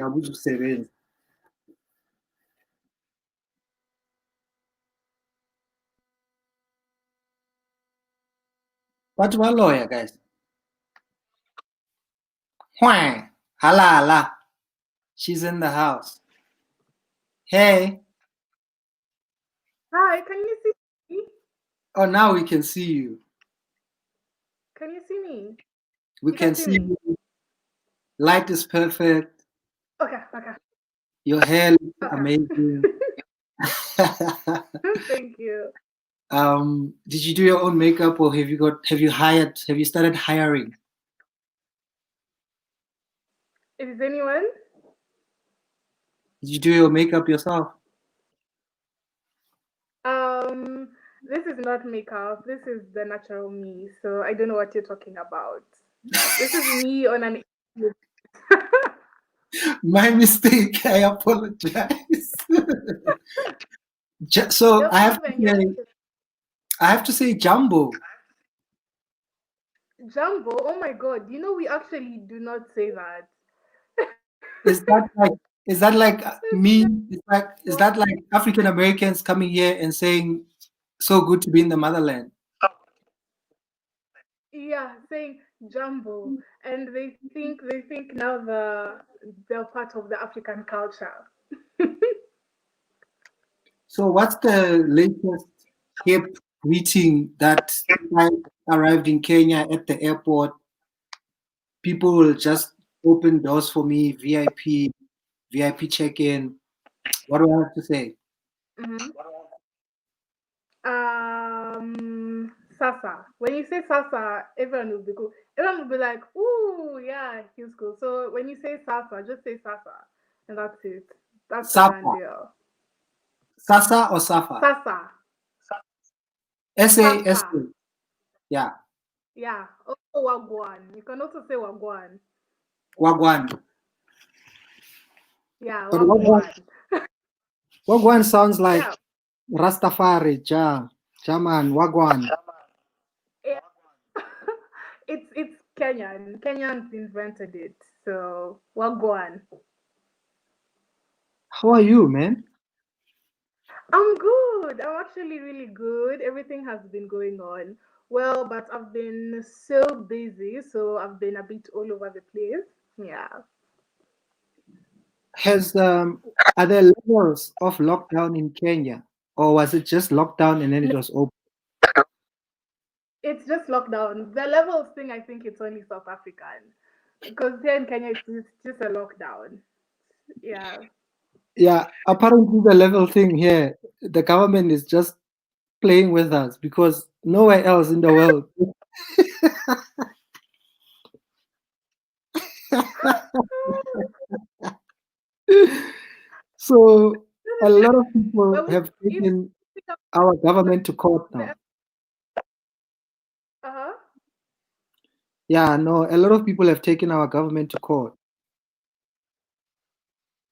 akuzusebenza. What about lawyer, guys? Why? Halala. She's in the house. Hey. Hi, can you see me? Oh, now we can see you. Can you see me? We can see you. Light is perfect. Okay. Your hair looks amazing. Thank you. Did you do your own makeup, or have you started hiring? Is anyone? Did you do your makeup yourself? This is not makeup. This is the natural me. So I don't know what you're talking about. This is me on an. My mistake. I apologize. So I have to say Jumbo. Jumbo? Oh my God! You know we actually do not say that. Is that like me? Is that like African Americans coming here and saying, "So good to be in the motherland"? Yeah, saying Jumbo, and they think now they're part of the African culture. So what's the latest hip greeting that I arrived in Kenya at the airport? People will just open doors for me, VIP check-in. What do I have to say? Mm-hmm. Sasa. When you say Sasa, everyone will be cool. Everyone will be like, "Ooh, yeah, he's cool." So when you say Sasa, just say Sasa, and that's it. That's the done Safa. deal. Sasa or Safa? Sasa. S-A-S-A. Yeah. Yeah. Oh, Wagwan. You can also say Wagwan. Wagwan. Yeah, But Wagwan. Wagwan sounds like Yeah. Rastafari, Jaman, Wagwan. Yeah. it's Kenyan. Kenyans invented it. So Wagwan. How are you, man? I'm good. I'm actually really good. Everything has been going on well, but I've been so busy, so I've been a bit all over the place. Yeah. Are there levels of lockdown in Kenya, or was it just lockdown and then it No, was open? it's just lockdown. The levels thing, I think it's only South African. Because here in Kenya, it's just a lockdown. Yeah. Yeah, apparently the level thing here, the government is just playing with us because nowhere else in the world. So a lot of people But have if taken our government to court now. uh-huh. Yeah, no, a lot of people have taken our government to court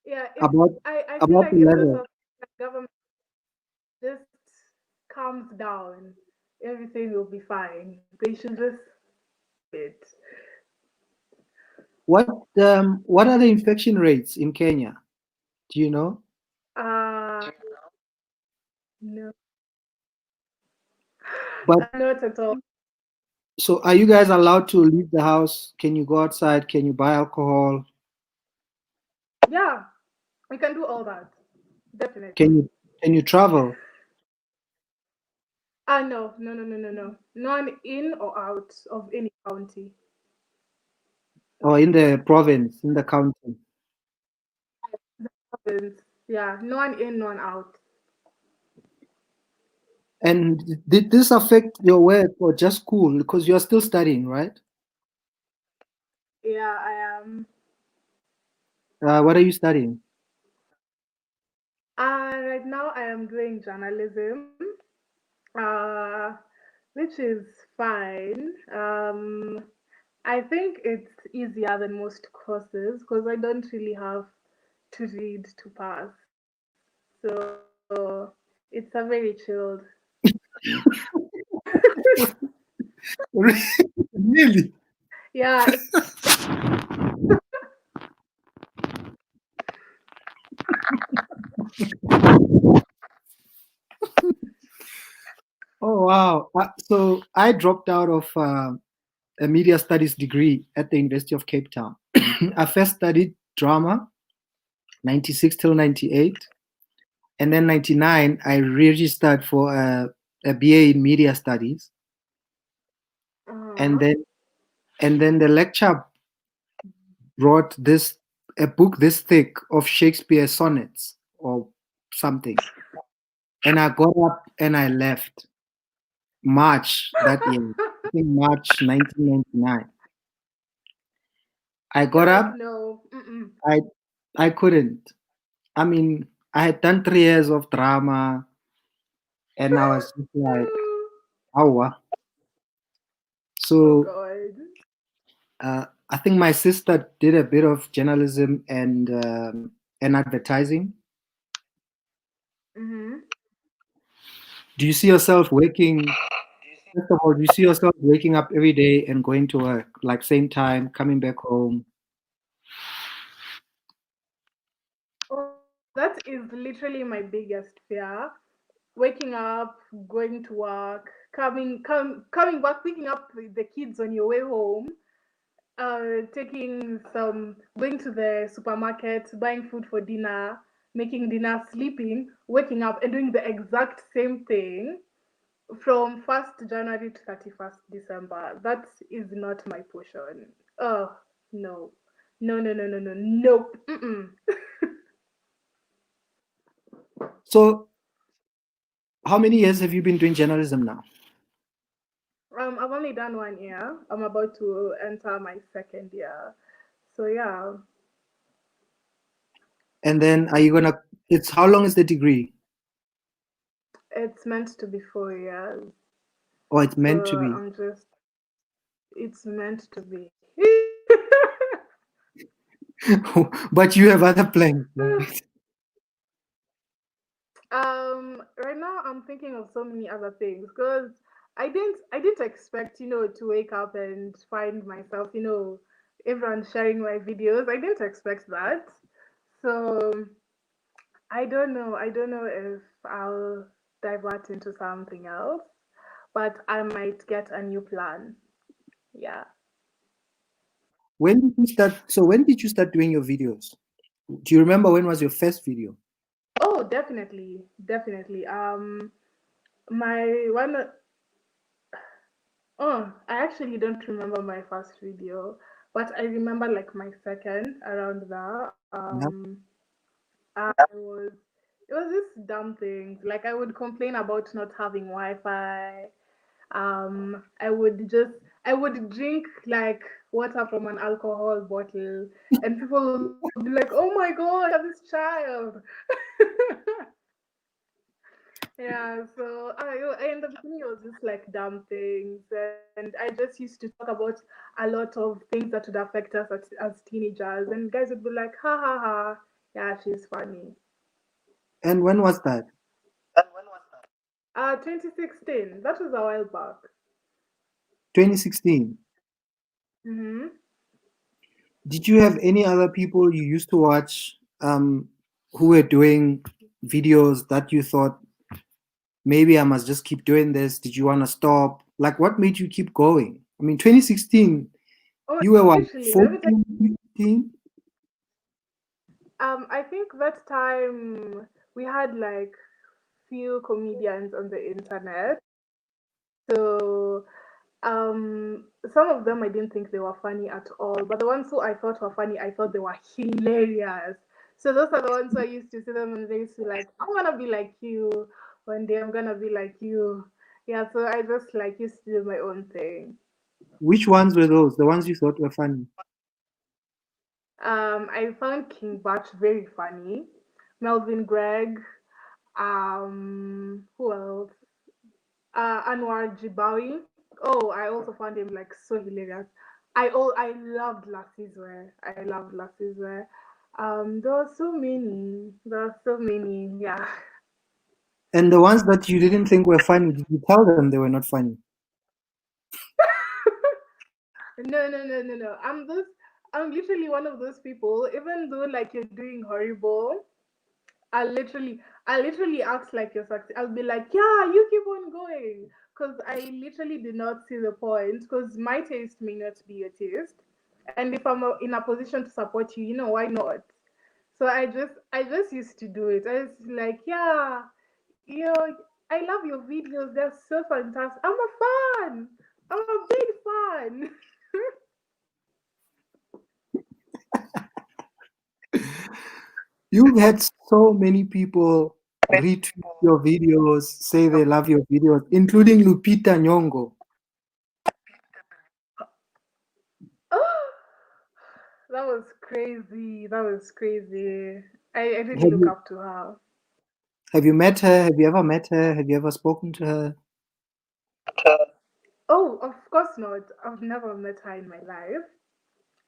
Yeah, it's about I feel about like the if the level. South African government just calms down, everything will be fine. They should just it. What are the infection rates in Kenya? Do you know? Uh no, But not at all. so are you guys allowed to leave the house? Can you go outside? Can you buy alcohol? Yeah, we can do all that. Definitely. Can you travel? No. None in or out of any county. Or in the province, in the county? Yeah, none in, none out. And did this affect your work or just school? Because you're still studying, right? Yeah, I am. What are you studying? Right now I am doing journalism, uh, which is fine. I think it's easier than most courses because I don't really have to read to pass. So it's a very chilled. Really? Yeah, Wow. So I dropped out of a media studies degree at the University of Cape Town. I first studied drama, 96 till 98. And then 99, I registered for a BA in media studies. And Uh-huh. then the lecture brought a book this thick of Shakespeare sonnets or something. And I got up and I left March that year. I think March 1999. I got Like, up. no. Mm-mm. I I couldn't. I mean, I had done 3 years of drama, and I was just like, "Awa." Oh So God. I think my sister did a bit of journalism and advertising. Mm-hmm. Do you see yourself waking? First of all, do you see yourself waking up every day and going to work, like same time, coming back home? Oh, that is literally my biggest fear. Waking up, going to work, coming back, picking up the kids on your way home, taking some, going to the supermarket, buying food for dinner, making dinner, sleeping, waking up, and doing the exact same thing from 1st January to 31st December. That is not my portion. Oh, no. No, no, no, no, no, nope. Mm-mm. So, how many years have you been doing journalism now? I've only done 1 year. I'm about to enter my second year. So yeah, And then are you gonna? It's how long is the degree? it's meant to be 4 years. Or it's meant to So be? it's meant to be. But you have other plans, right? Right now I'm thinking of so many other things because I didn't expect, to wake up and find myself, everyone sharing my videos. I didn't expect that. So I don't know. I don't know if I'll divert into something else, but I might get a new plan. Yeah. When did you start? So when did you start doing your videos? Do you remember when was your first video? Oh, definitely, definitely. My one. Oh, I actually don't remember my first video, but I remember like my second around there. Yeah. I was. It was this dumb thing. Like I would complain about not having Wi-Fi. I would drink like water from an alcohol bottle, and people would be like, "Oh my god, look at this child." Yeah, so in the beginning, it was just like dumb things, and I just used to talk about a lot of things that would affect us as teenagers, and guys would be like, "Ha ha ha, yeah, she's funny." And when was that? 2016. That was a while back. 2016. Mm-hmm. Did you have any other people you used to watch who were doing videos that you thought maybe I must just keep doing this? Did you want to stop? Like, what made you keep going? I mean, 2016, Oh, you were what, literally, let me tell 14, 15? I think that time we had like few comedians on the internet. So some of them I didn't think they were funny at all, but the ones who I thought were funny, I thought they were hilarious. So those are the ones who I used to see them and they used to like, I wanna be like you. One day I'm gonna be like you. Yeah, so I just like used to do my own thing. Which ones were those? The ones you thought were funny? I found King Batch very funny. Melvin Gregg. Who else? Anwar Jibawi. Oh, I also found him like so hilarious. I loved Lasizwe. I loved Lasizwe. There were so many. There were so many. Yeah. And the ones that you didn't think were funny, did you tell them they were not funny? No, no, no, no, no. I'm literally one of those people. Even though like you're doing horrible, I literally act like you're succeeding. I'll be like, yeah, you keep on going. because I literally did not see the point. Because my taste may not be your taste, and if I'm in a position to support you, why not? So I just used to do it. I was like, yeah, you know, I love your videos. They're so fantastic. I'm a fan. I'm a big fan. You've had so many people retweet your videos, say they love your videos, including Lupita Nyong'o. That was crazy. That was crazy. I really Have look you up to her. have you met her? Have you ever met her? Have you ever spoken to her? Oh, of course not. I've never met her in my life.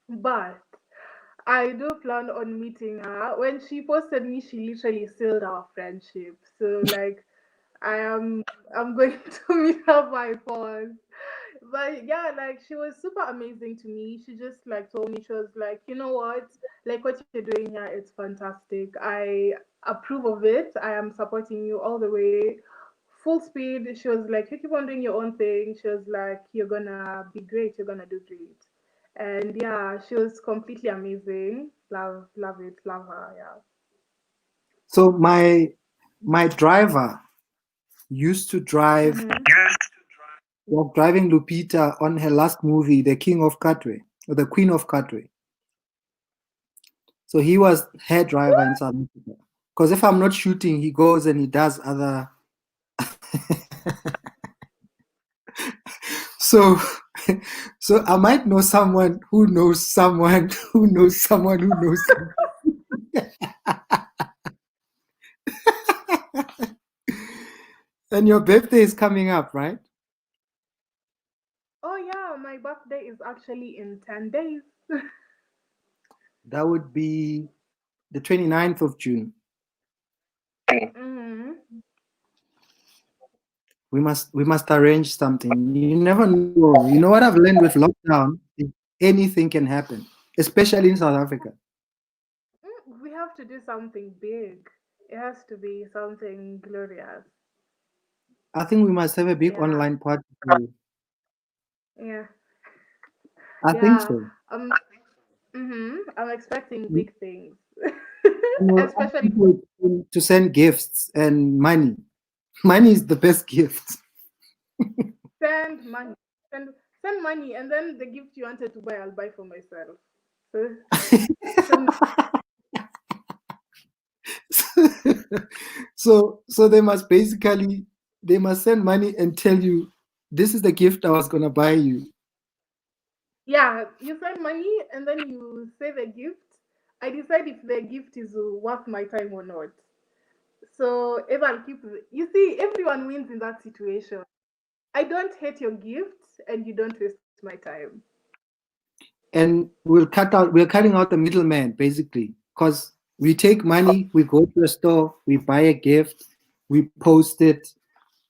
But I do plan on meeting her. When she posted me, she literally sealed our friendship. So like I am I'm going to meet her by force. But yeah, like she was super amazing to me. She just like told me, she was like, you know what? Like what you're doing here, it's fantastic. I approve of it. I am supporting you all the way. Full speed. She was like, you keep on doing your own thing. She was like, you're gonna be great, you're gonna do great. And yeah, she was completely amazing. Love it, love her, yeah. So my driver used to drive Mm-hmm. was driving Lupita on her last movie, The King of Katwe, or The Queen of Katwe. So he was her driver in South Africa. Because if I'm not shooting, he goes and he does other. So, so I might know someone who knows someone who knows someone who knows someone. And your birthday is coming up, right? Oh yeah, my birthday is actually in 10 days. That would be the 29th of June. Mm-hmm. We must arrange something. You never know. You know what I've learned with lockdown? Anything can happen, especially in South Africa. We have to do something big. It has to be something glorious. I think we must have a big Yeah, online party. Too. yeah, I think yeah. so. I'm expecting We big things, will ask especially for people to send gifts and money. Money is the best gift. send money, send send money, and then the gift you wanted to buy, I'll buy for myself. So send. So they must send money and tell you this is the gift I was gonna buy you. Yeah, you send money, and then you say the gift. I decide if the gift is worth my time or not. So if I'll keep, you see, everyone wins in that situation. I don't hate your gift, and you don't waste my time. And we're cutting out the middleman basically. Because we take money, we go to a store, we buy a gift, we post it,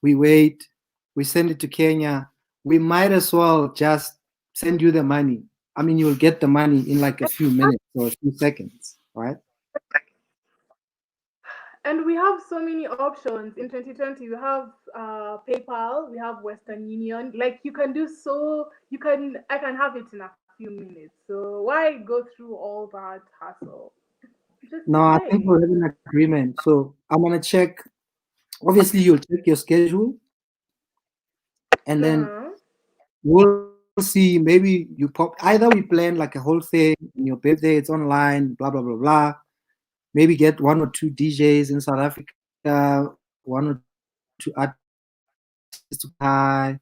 we wait, we send it to Kenya. We might as well just send you the money. I mean, you'll get the money in like a few minutes or a few seconds, right? And we have so many options. In 2020, we have PayPal, we have Western Union. Like I can have it in a few minutes. So why go through all that hassle? Just No, I think pay. we'll have an agreement. So I'm gonna check. Obviously, you'll check your schedule, and then Uh-huh. we'll see. Maybe you pop. Either we plan like a whole thing on your birthday. It's online. Blah blah blah blah. Maybe get one or two DJs in South Africa, one or two artists to come by,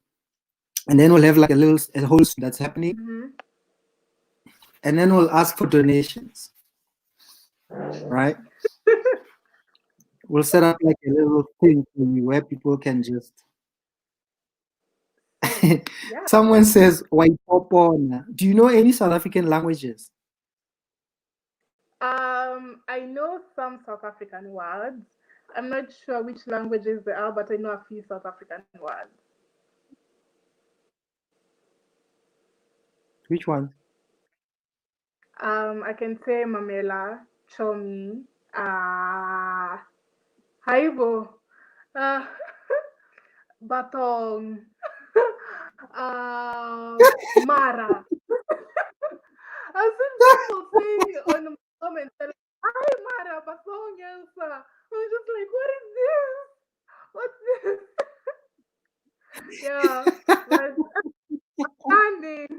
and then we'll have like a whole stream that's happening, Mm-hmm. and then we'll ask for donations, right? We'll set up like a little thing where people can just. Yeah. Someone says Waipopona. Do you know any South African languages? I know some South African words. I'm not sure which languages they are, but I know a few South African words. Which ones? I can say Mamela, Chomi, Haibo. Uh, Batong. Mara. I've seen people saying on the comments, they're like, "Hi, Mara, Batong, Elsa." I'm just like, what is this? What's this? Yeah, but standing.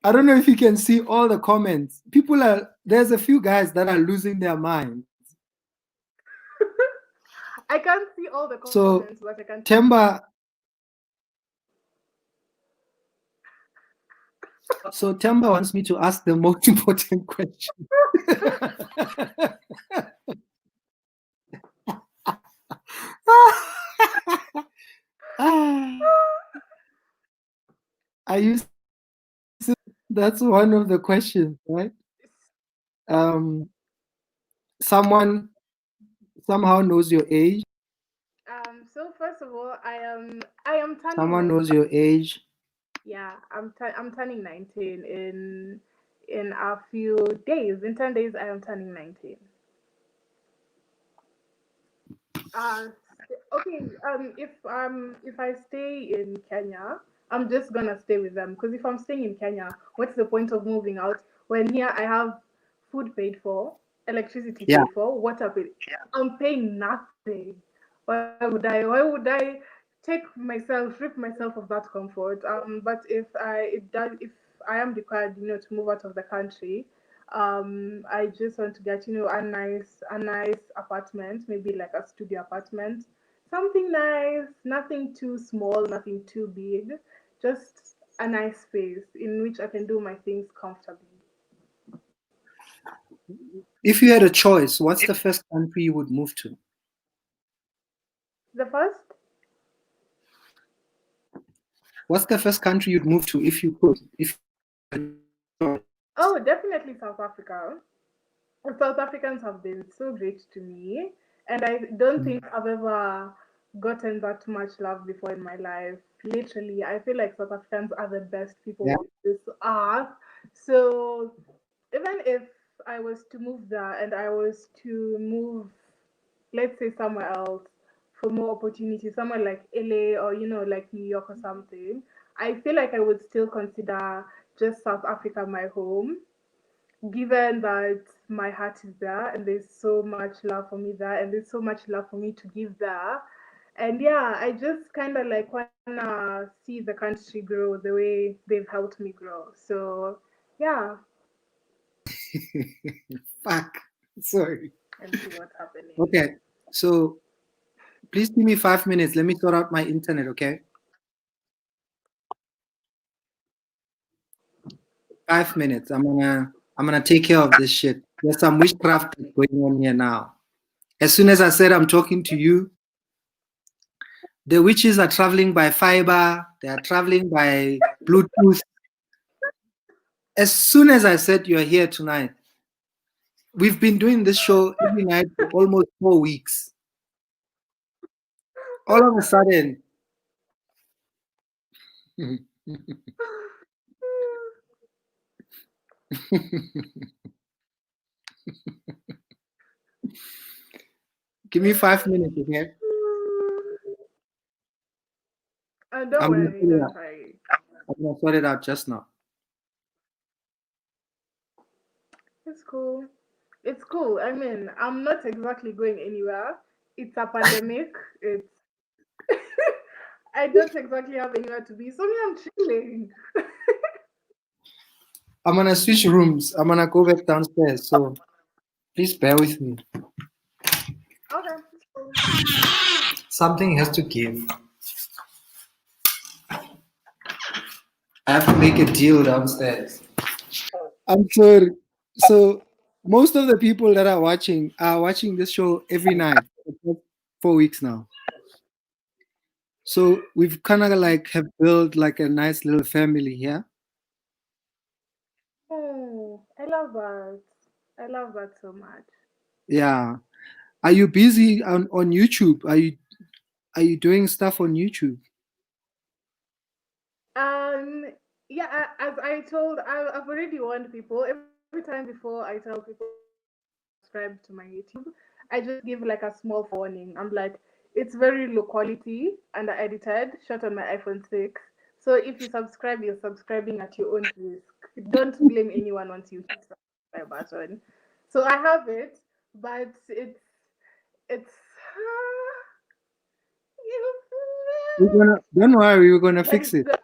I don't know if you can see all the comments. There's a few guys that are losing their minds. I can't see all the So comments, but I can. Temba, so Temba wants me to ask the most important question. Are you? That's one of the questions, right? Someone somehow knows your age. So first of all, I am turning Someone 19. knows your age. Yeah, I'm turning 19 in a few days. In 10 days, I am turning 19. Uh, okay. If I stay in Kenya, I'm just gonna stay with them because if I'm staying in Kenya, what's the point of moving out when here I have food paid for, electricity Yeah. paid for, water paid? I'm paying nothing. Why would I strip myself of that comfort? But if I am required, to move out of the country, I just want to get, a nice apartment, maybe like a studio apartment, something nice, nothing too small, nothing too big, just a nice space in which I can do my things comfortably. If you had a choice, what's the first country you would move to? The first, What's the first country you'd move to if you could? If oh, definitely South Africa. South Africans have been so great to me, and I don't think I've ever gotten that much love before in my life. Literally, I feel like South Africans are the best yeah, people on this earth. So even if I was to move there and I was to move, let's say somewhere else for more opportunities, somewhere like LA or like New York or something, I feel like I would still consider just South Africa my home, given that my heart is there and there's so much love for me there and there's so much love for me to give there. And yeah, I just kind of like wanna see the country grow the way they've helped me grow. So yeah, fuck. Sorry. and see what's happening. Okay. So please give me 5 minutes. Let me sort out my internet, okay? 5 minutes. I'm gonna take care of this shit. There's some witchcraft going on here now. As soon as I said I'm talking to you, the witches are traveling by fiber, they are traveling by Bluetooth. As soon as I said you're here tonight, we've been doing this show every night for almost 4 weeks. All of a sudden, give me 5 minutes, okay? Don't I'm gonna worry, sort it don't out. worry. I'm gonna sort it out just now. It's cool. It's cool. I mean, I'm not exactly going anywhere. It's a pandemic. It's I don't exactly have anywhere to be, so me, I'm chilling. I'm gonna switch rooms. I'm gonna go back downstairs. So please bear with me. Okay, it's cool. Something has to give. I have to make a deal downstairs. I'm sorry. So most of the people that are watching this show every night for 4 weeks now. So we've kind of like have built like a nice little family here. Oh, I love that. I love that so much. Yeah. Are you busy on YouTube? Are you doing stuff on YouTube? Um, yeah, as I've already warned people every time before I tell people to subscribe to my YouTube. I just give like a small warning. I'm like, It's very low quality and edited, shot on my iPhone 6. So if you subscribe, you're subscribing at your own risk. Don't blame anyone once you hit the subscribe button. So I have it, but it's Don't worry, we're gonna but fix it's it. the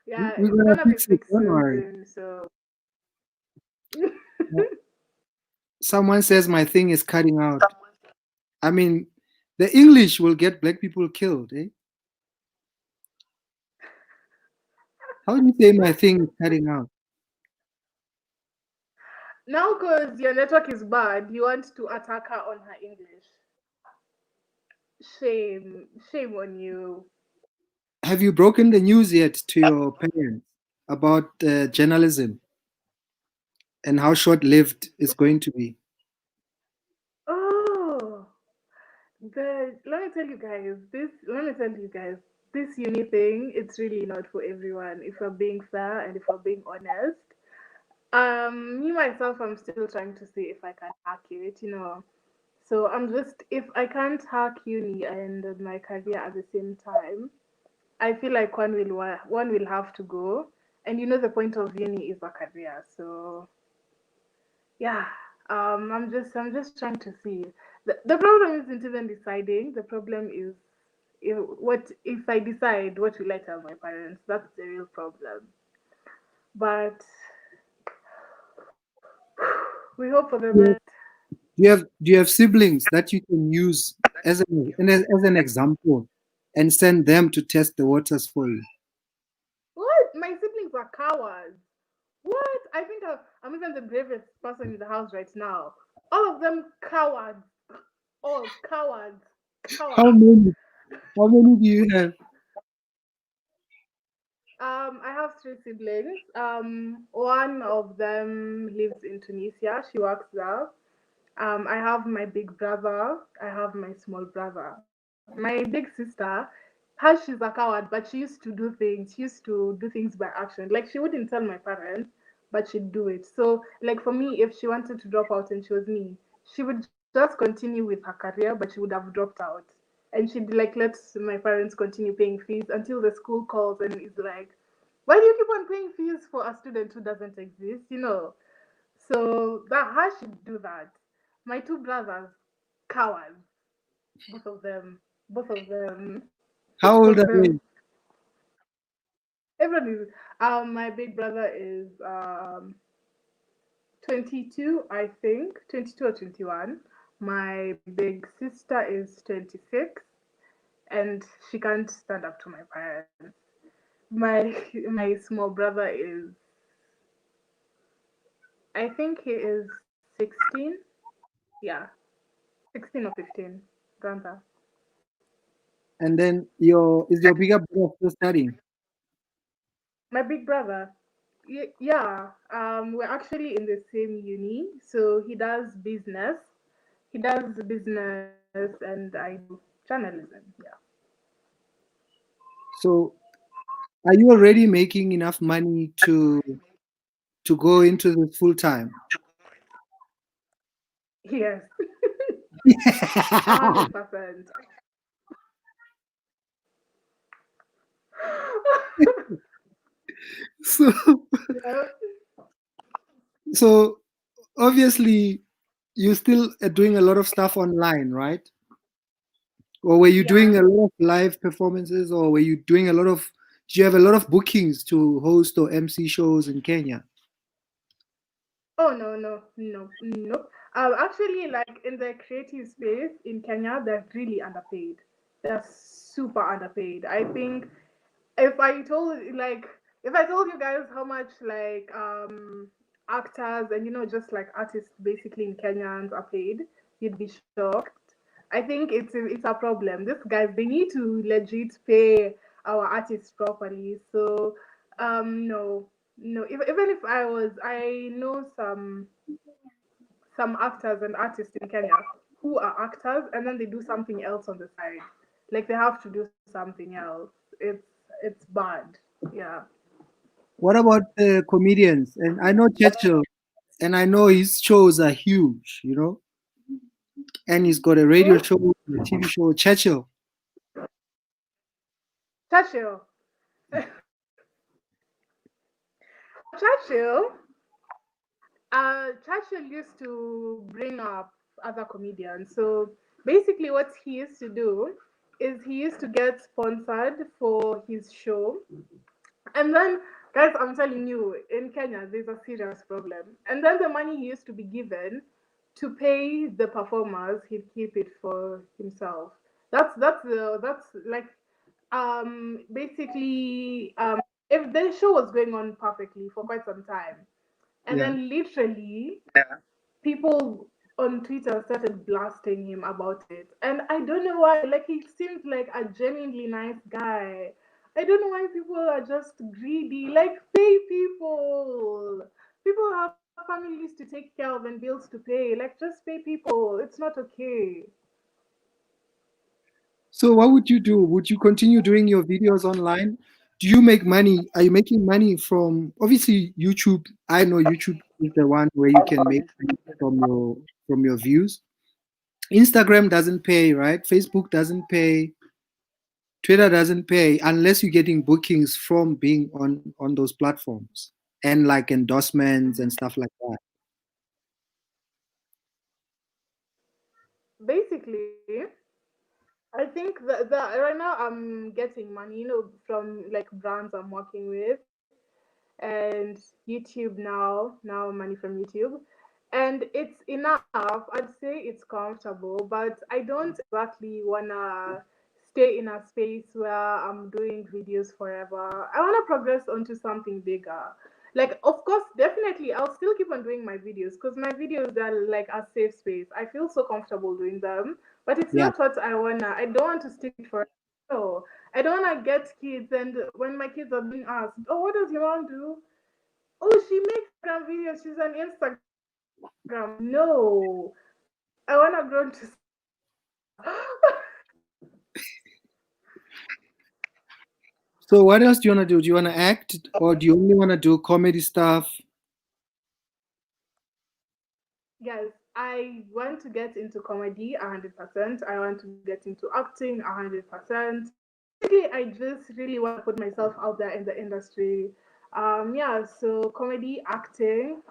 yeah, We're it's gonna gonna be fix it. fixed Don't soon worry. soon. So Someone says my thing is cutting out. I mean, the English will get black people killed, eh? How do you say my thing is cutting out? now, because your network is bad, you want to attack her on her English. Shame on you. Have you broken the news yet to your parents about journalism and how short-lived it's going to be? Oh, let me tell you guys, this uni thing, it's really not for everyone. If we're being fair and if we're being honest, me myself, I'm still trying to see if I can hack it. So if I can't hack uni and my career at the same time, I feel like one will have to go. And the point of uni is a career. So yeah, I'm just trying to see. The problem isn't even deciding. The problem is if I decide, what will I tell my parents? That's the real problem. But we hope for the Do best. you have siblings that you can use as an example and send them to test the waters for you? What? My siblings are cowards. What? I think I'm even the bravest person in the house right now. All of them cowards. All cowards. How Cowards. many? How many do you have? I have three siblings. One of them lives in Tunisia. She works there. I have my big brother. I have my small brother. My big sister, she's a coward, but she used to do things. She used to do things by action. Like she wouldn't tell my parents, but she'd do it. So, like for me, if she wanted to drop out and she was me, she would just continue with her career, but she would have dropped out. And she'd like let my parents continue paying fees until the school calls and is like, why do you keep on paying fees for a student who doesn't exist? So that how should do that. My two brothers, cowards, both of them, both of them, How both old of are them. they? Everyone is. My big brother is 22, I think, 22 or 21. My big sister is 26, and she can't stand up to my parents. My small brother is, I think he is 16. Yeah, 16 or 15. Grandpa. And then your bigger brother still studying? My big brother. Yeah, we're actually in the same uni. So he does business. He does business, and I do journalism. Yeah. So are you already making enough money to go into this full time? Yes, 100%. so Yeah. so obviously you still are doing a lot of stuff online, right? Or were you doing Yeah. a lot of live performances, or were you doing a lot of? Do you have a lot of bookings to host or MC shows in Kenya? Oh no, no, no, no. Actually, like in the creative space in Kenya, they're really underpaid. They're super underpaid. I think if I told like if I told you guys how much like actors and just like artists basically in Kenyans are paid, you'd be shocked. I think it's a problem. These guys, they need to legit pay our artists properly. So no, no. Even if I know some actors and artists in Kenya who are actors and then they do something else on the side. Like they have to do something else. It's bad. Yeah. What about the comedians? And I know Churchill, and I know his shows are huge. and he's got a radio show, a TV show, Churchill. Churchill. Churchill. Churchill used to bring up other comedians. So basically, what he used to do is he used to get sponsored for his show. And then, guys, I'm telling you, in Kenya, there's a serious problem. And then the money he used to be given to pay the performers, he'd keep it for himself. That's like basically if the show was going on perfectly for quite some time, and Yeah. then literally people on Twitter started blasting him about it. And I don't know why. Like, he seems like a genuinely nice guy. I don't know why people are just greedy. Like, pay people. People have families to take care of and bills to pay. Like, just pay people. It's not okay. So what would you do? Would you continue doing your videos online? Do you make money? Are you making money from obviously YouTube? I know YouTube is the one where you can make money from your views. Instagram doesn't pay, right? Facebook doesn't pay. Twitter doesn't pay unless you're getting bookings from being on those platforms and like endorsements and stuff like that. Basically, I think that right now I'm getting money, from like brands I'm working with, and YouTube now money from YouTube. And it's enough. I'd say it's comfortable, but I don't exactly wanna stay in a space where I'm doing videos forever. I wanna progress onto something bigger. Like, of course, definitely, I'll still keep on doing my videos because my videos are like a safe space. I feel so comfortable doing them, but it's Yeah. not what I wanna. I don't want to stick it for. No, I don't wanna get kids, and when my kids are being asked, "Oh, what does your mom do?" "Oh, she makes Instagram videos. She's on Instagram." No, I wanna grow into So what else do you want to do? Do you want to act or do you only want to do comedy stuff? Yes, I want to get into comedy 100%. I want to get into acting 100%. Basically, I just really want to put myself out there in the industry. Yeah, so comedy, acting,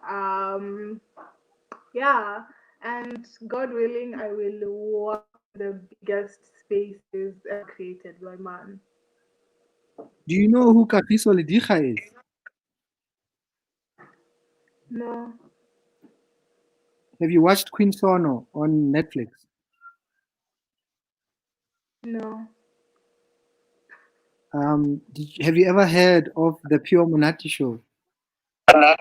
yeah, and God willing, I will work in the biggest spaces ever created by man. Do you know who Kagiso Lidija is? No, Have you watched Queen Sono on Netflix? no. Have you ever heard of the Pure Monate Show? Have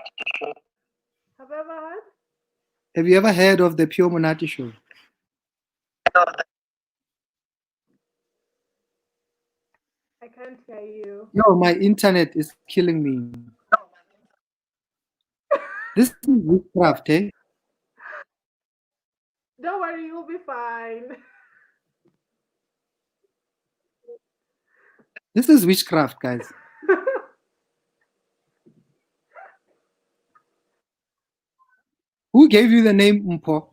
I ever heard? Have you ever heard of the Pure Monate Show? I can't hear you. Yo, my internet is killing me. This is witchcraft, eh? Don't worry, you'll be fine. This is witchcraft, guys. Who gave you the name Mpo?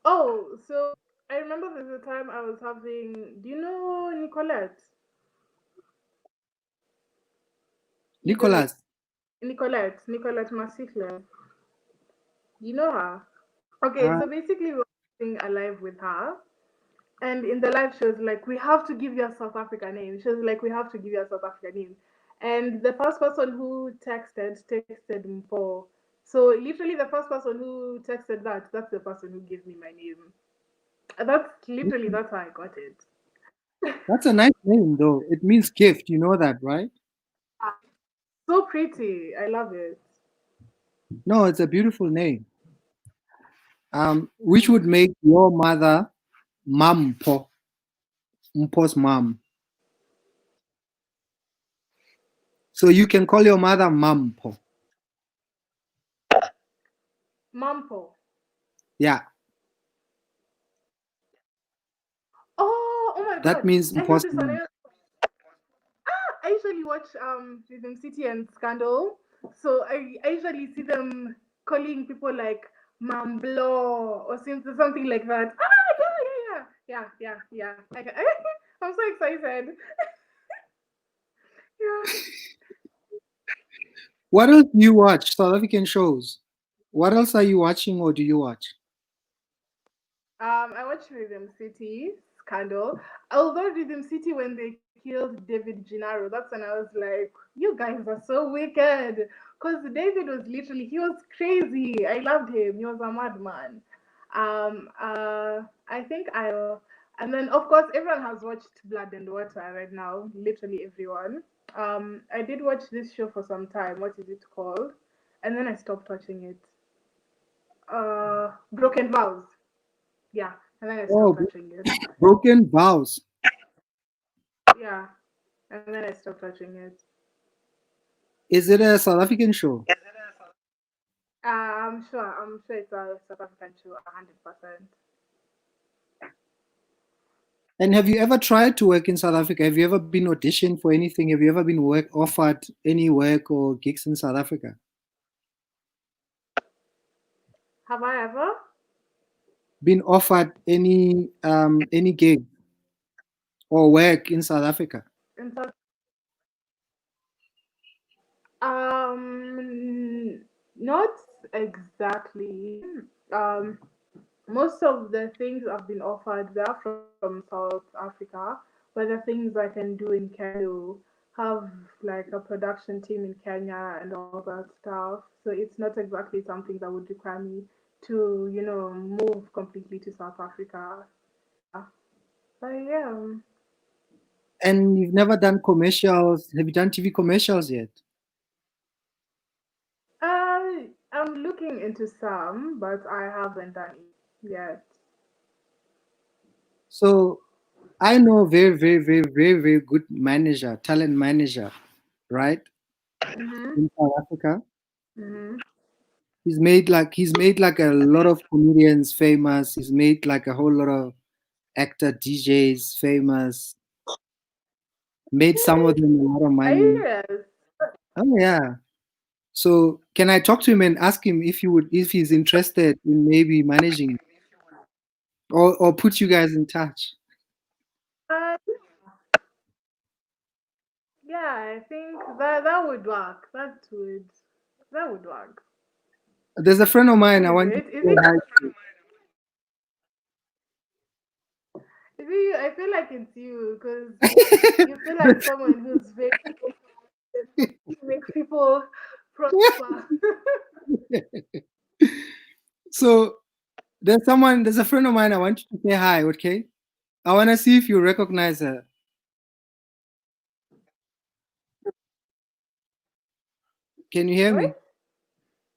Oh, so I remember there's a time I was having. Do you know Nicolette? Nicolette, Nicholas. Nicolette Masicle. You know her? Okay, Uh, so basically we were watching a live with her, and in the live she was like, "We have to give you a South African name." She was like, "We have to give you a South African name," and the first person who texted Mpo. So literally, the first person who texted that's the person who gave me my name. That's how I got it. that's a nice name, though. It means gift. You know that, right? So pretty. I love it. No, it's a beautiful name. Which would Mm. make your mother Mampo, Mpo's mom. So you can call your mother Mampo. Mampo. Yeah, Oh my that god. means I have Mpo's this one. mom. I usually watch Rhythm City and Scandal. So I usually see them calling people like Mamblo or something like that. Ah, yeah. I'm so excited. Yeah. What else do you watch? South African shows. What else are you watching or do you watch? I watched Rhythm City Scandal. Although Rhythm City, when they killed David Gennaro, that's when I was like, you guys are so wicked. Because David was literally, he was crazy. I loved him. He was a madman. I think and then of course everyone has watched Blood and Water right now. Literally everyone. I did watch this show for some time. What is it called? And then I stopped watching it. Broken Vows. Yeah, and then I Oh, stopped watching it. Broken Vows. Yeah, and then I stopped watching it. Is it a South African show? I'm sure it's a South African show, 100%. And have you ever tried to work in South Africa? Have you ever been auditioned for anything? Have you ever been offered any work or gigs in South Africa? Have I ever? Been offered any gig or work in South Africa? In South, not exactly. Um, most of the things I've been offered, they are from South Africa, but the things I can do in Kenya to have like a production team in Kenya and all that stuff. So it's not exactly something that would require me to, move completely to South Africa. Yeah. But yeah, And you've never done commercials? Have you done TV commercials yet? I'm looking into some, but I haven't done it yet. So I know a very, very, very, very, very good manager, talent manager, right? Mm-hmm. In South Africa. Mm-hmm. He's made like a lot of comedians famous. He's made like a whole lot of actor DJs famous. Made some of them a lot of Are you money. serious? Oh yeah. So can I talk to him and ask him if he's interested in maybe managing it or put you guys in touch? Yeah, I think that would work. That would work. There's a friend of mine I Who is want to it? Is say it? hi to. Is it? I feel like it's you because you feel like someone who's very makes people prosper. So there's a friend of mine I want you to say hi, okay? I want to see if you recognize her. Can you hear Sorry? me?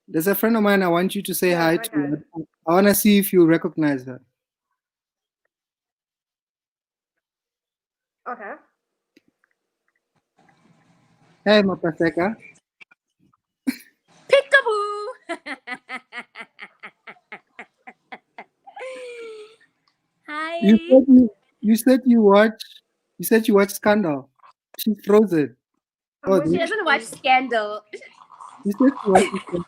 There's a friend of mine I want you to say Yes, hi I to. can. I want to see if you recognize her. Okay. Hey, Mapaseka. Peekaboo! You Hi. said you said you watch Scandal. She's frozen. I'm Oh, She waiting doesn't for watch you. Scandal. you said you watch Scandal.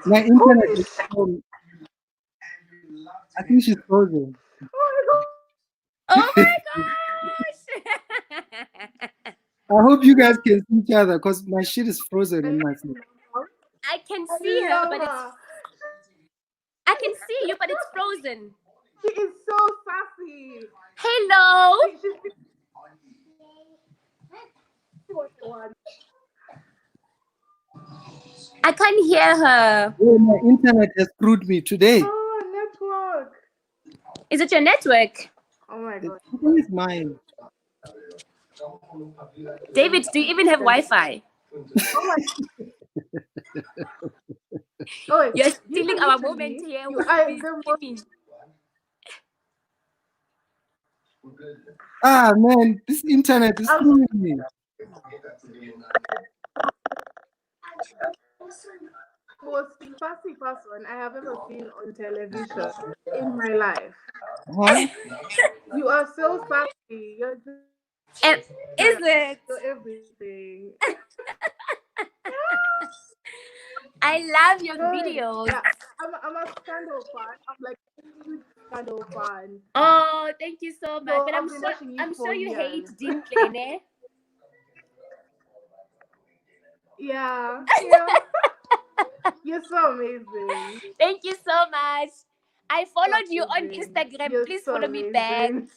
My internet Holy is shit! I think she's frozen. Oh Oh my gosh! I hope you guys can see each other because my shit is frozen my in god! my phone. I can I see her, love but it's her. I can see you, but it's frozen. She is so sassy. Hello. She's the one. I can't hear her. Oh, my internet has screwed me today. Oh, network. Is it your network? Oh my I god. think it's mine. David, do you even have Wi-Fi? Oh my. Oh wait. You're You stealing know, our moment literally, here you while are we're the most. sleeping. Ah man, this internet is I'm screwing me. most sassy person I have ever seen on television in my life. Huh? You are so sassy. You're just And like is it? you're everything. I love your Good. videos. Yeah, I'm a scandal fan. I'm like a huge scandal fan. Oh, thank you so much. So But I've been watching you I'm for sure you hate years. Dinkley, ne? Yeah, yeah. You're so amazing. Thank you so much. I So followed you on amazing. Instagram. You're Please so follow me back. amazing.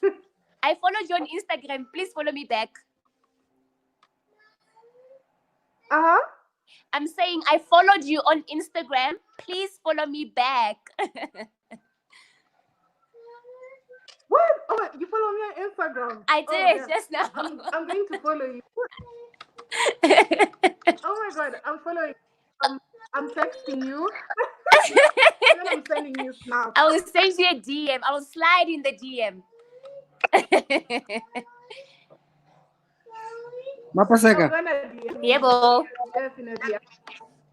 I followed you on Instagram. Please follow me back. Uh-huh. I'm saying I followed you on Instagram. Please follow me back. What? Oh, wait, you follow me on Instagram? I Oh, did yeah. just now. I'm going to follow you. Oh my God, I'm following. I'm texting you, and then I'm sending you snaps. I will send you a DM. I will slide in the DM. I'm Mapaseka, gonna DM Yeah, you. bo. Definitely.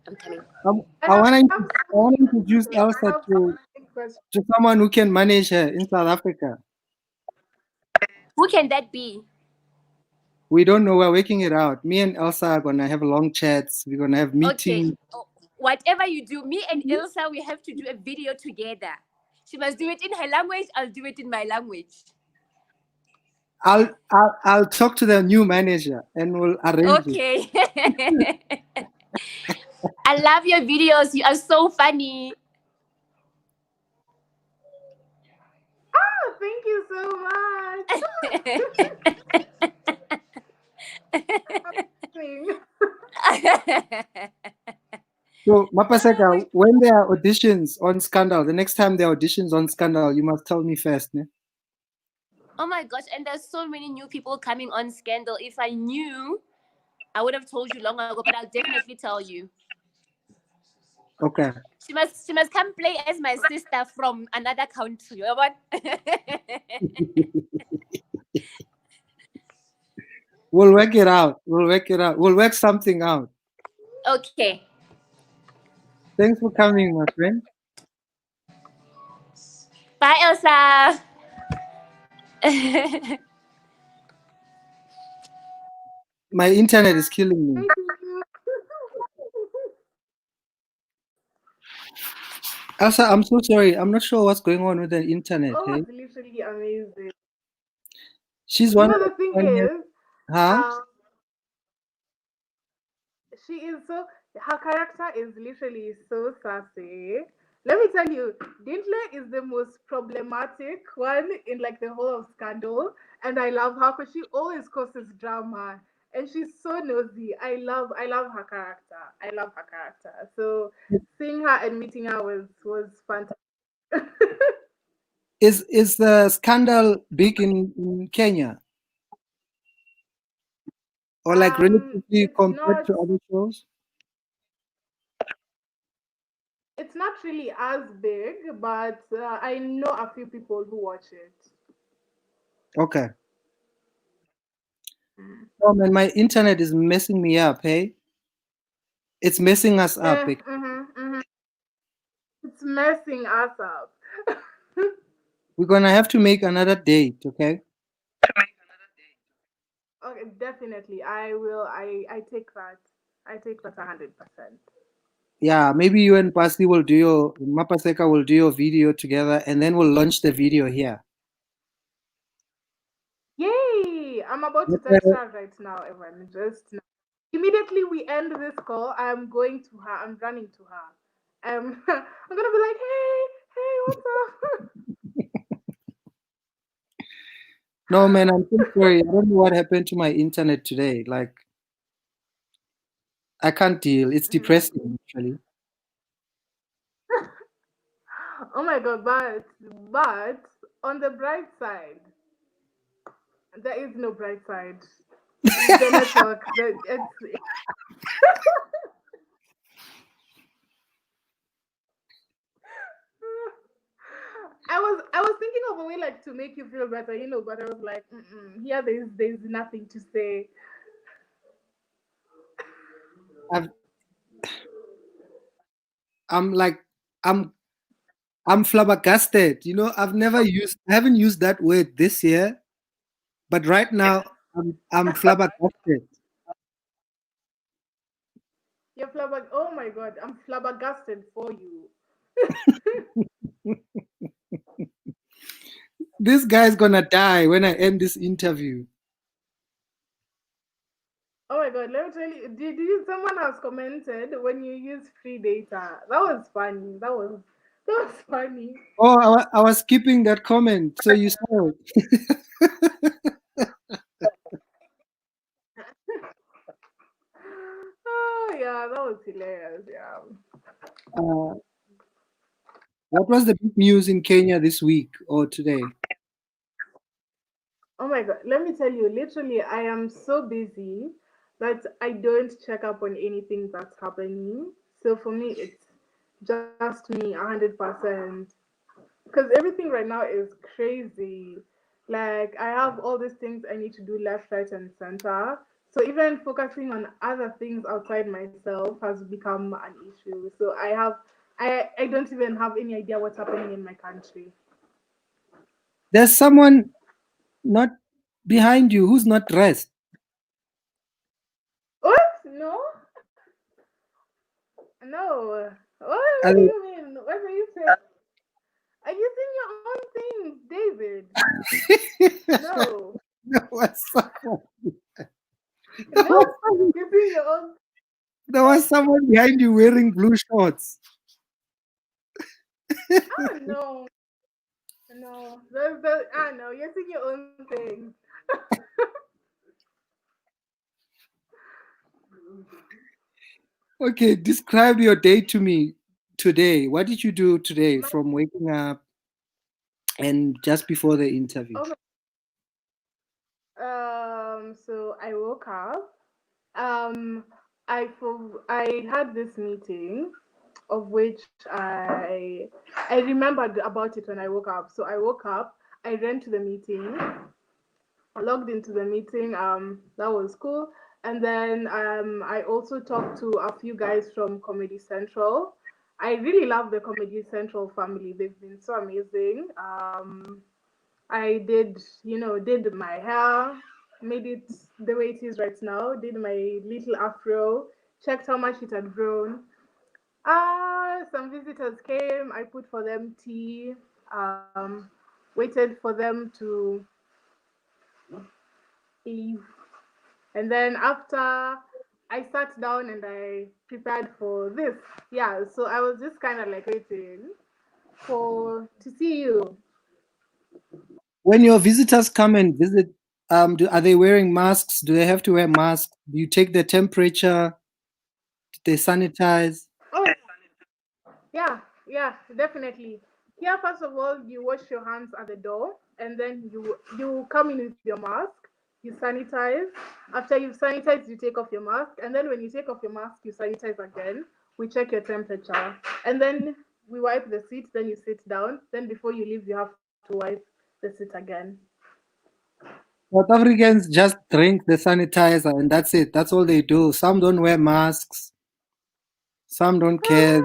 I'm coming. And I I want to have I want to introduce I Elsa have to questions. someone who can manage her in South Africa. Who can that be? We don't know. We're working it out. Me and Elsa are gonna have long chats. We're gonna have Okay. meetings. Oh, whatever you do, me and Elsa, we have to do a video together. She must do it in her language. I'll do it in my language. I'll talk to the new manager and we'll arrange it. Okay. I love your videos. You are so funny. Oh, thank you so much. So Mapaseka, when there are auditions on Scandal, the next time there are auditions on Scandal, you must tell me first. Ne? Oh my gosh, and there's so many new people coming on Scandal. If I knew, I would have told you long ago, but I'll definitely tell you. Okay. She must come play as my sister from another country. You know what? We'll work it out. We'll work it out. We'll work something out. Okay. Thanks for coming, my friend. Bye, Elsa. My internet is killing me. Elsa, I'm so sorry. I'm not sure what's going on with the internet. Oh, Hey? it's literally amazing. She's You one know, of the the thing funniest. is, Huh? she is so, her character is literally so sassy. Let me tell you, Dintle is the most problematic one in like the whole of Scandal, and I love her because she always causes drama, and she's so nosy. I love her character. I love her character. So seeing her and meeting her was fantastic. Is the Scandal big in Kenya? Or like relatively It's compared not to other shows? it's not really as big, but I know a few people who watch it. Okay. Oh man, my internet is messing me up, hey? It's messing us up. Yeah, it's messing us up. We're gonna have to make another date, okay? Okay, definitely. I will. I take that. I take that 100%. Yeah, maybe you and Pasi will do your Mapaseka will do your video together and then we'll launch the video here. Yay! I'm about to text Okay. her right now, Evan. Just now. Immediately we end this call, I'm going to her. I'm running to her. I'm gonna be like, hey, what's up? No man, I'm so sorry. I don't know what happened to my internet today. Like I can't deal. It's depressing actually. Oh my god, but on the bright side, there is no bright side. The network, I was thinking of a way like to make you feel better, but I was like, here there's nothing to say. I've, I'm like I'm I'm flabbergasted. You know, I haven't used that word this year, but right now I'm flabbergasted. You're flabbergasted. Oh my god, I'm flabbergasted for you. This guy's gonna die when I end this interview. Oh my god, let me tell you. Someone has commented when you use free data. That was funny. That was funny. Oh, I was skipping that comment, so you saw it. Oh yeah, that was hilarious. Yeah. Uh, what was the big news in Kenya this week or today? Oh my god, let me tell you, literally, I am so busy that I don't check up on anything that's happening. So for me, it's just me 100%. Because everything right now is crazy. Like, I have all these things I need to do left, right, and center. So even focusing on other things outside myself has become an issue. So I don't even have any idea what's happening in my country. There's someone not behind you who's not dressed. What? No? No. What Are do they- you mean? What are you saying? Are you saying your own things, David? No. there was someone. There No. was someone, You're saying your own. there was someone behind you wearing blue shorts. Ah, no. No. No. You're saying your own thing. Okay, describe your day to me today. What did you do today My, from waking up and just before the interview? oh so I woke up. Um, I had this meeting of which I remembered about it when I woke up. So I woke up, I ran to the meeting, logged into the meeting. That was cool. And then I also talked to a few guys from Comedy Central. I really love the Comedy Central family. They've been so amazing. I did, did my hair, made it the way it is right now, did my little afro, checked how much it had grown. Some visitors came, I put for them tea, um, waited for them to leave. And then after I sat down and I prepared for this. Yeah, so I was just kind of like waiting for to see you. When your visitors come and visit, are they wearing masks? Do they have to wear masks? Do you take the temperature? Do they sanitize? Oh, yeah, yeah, definitely. Here, first of all, you wash your hands at the door, and then you come in with your mask. You sanitize. After you've sanitized, you take off your mask, and then when you take off your mask, you sanitize again. We check your temperature, and then we wipe the seat. Then you sit down. Then before you leave, you have to wipe the seat again. South Africans just drink the sanitizer and that's it. That's all they do. Some don't wear masks. Some don't care.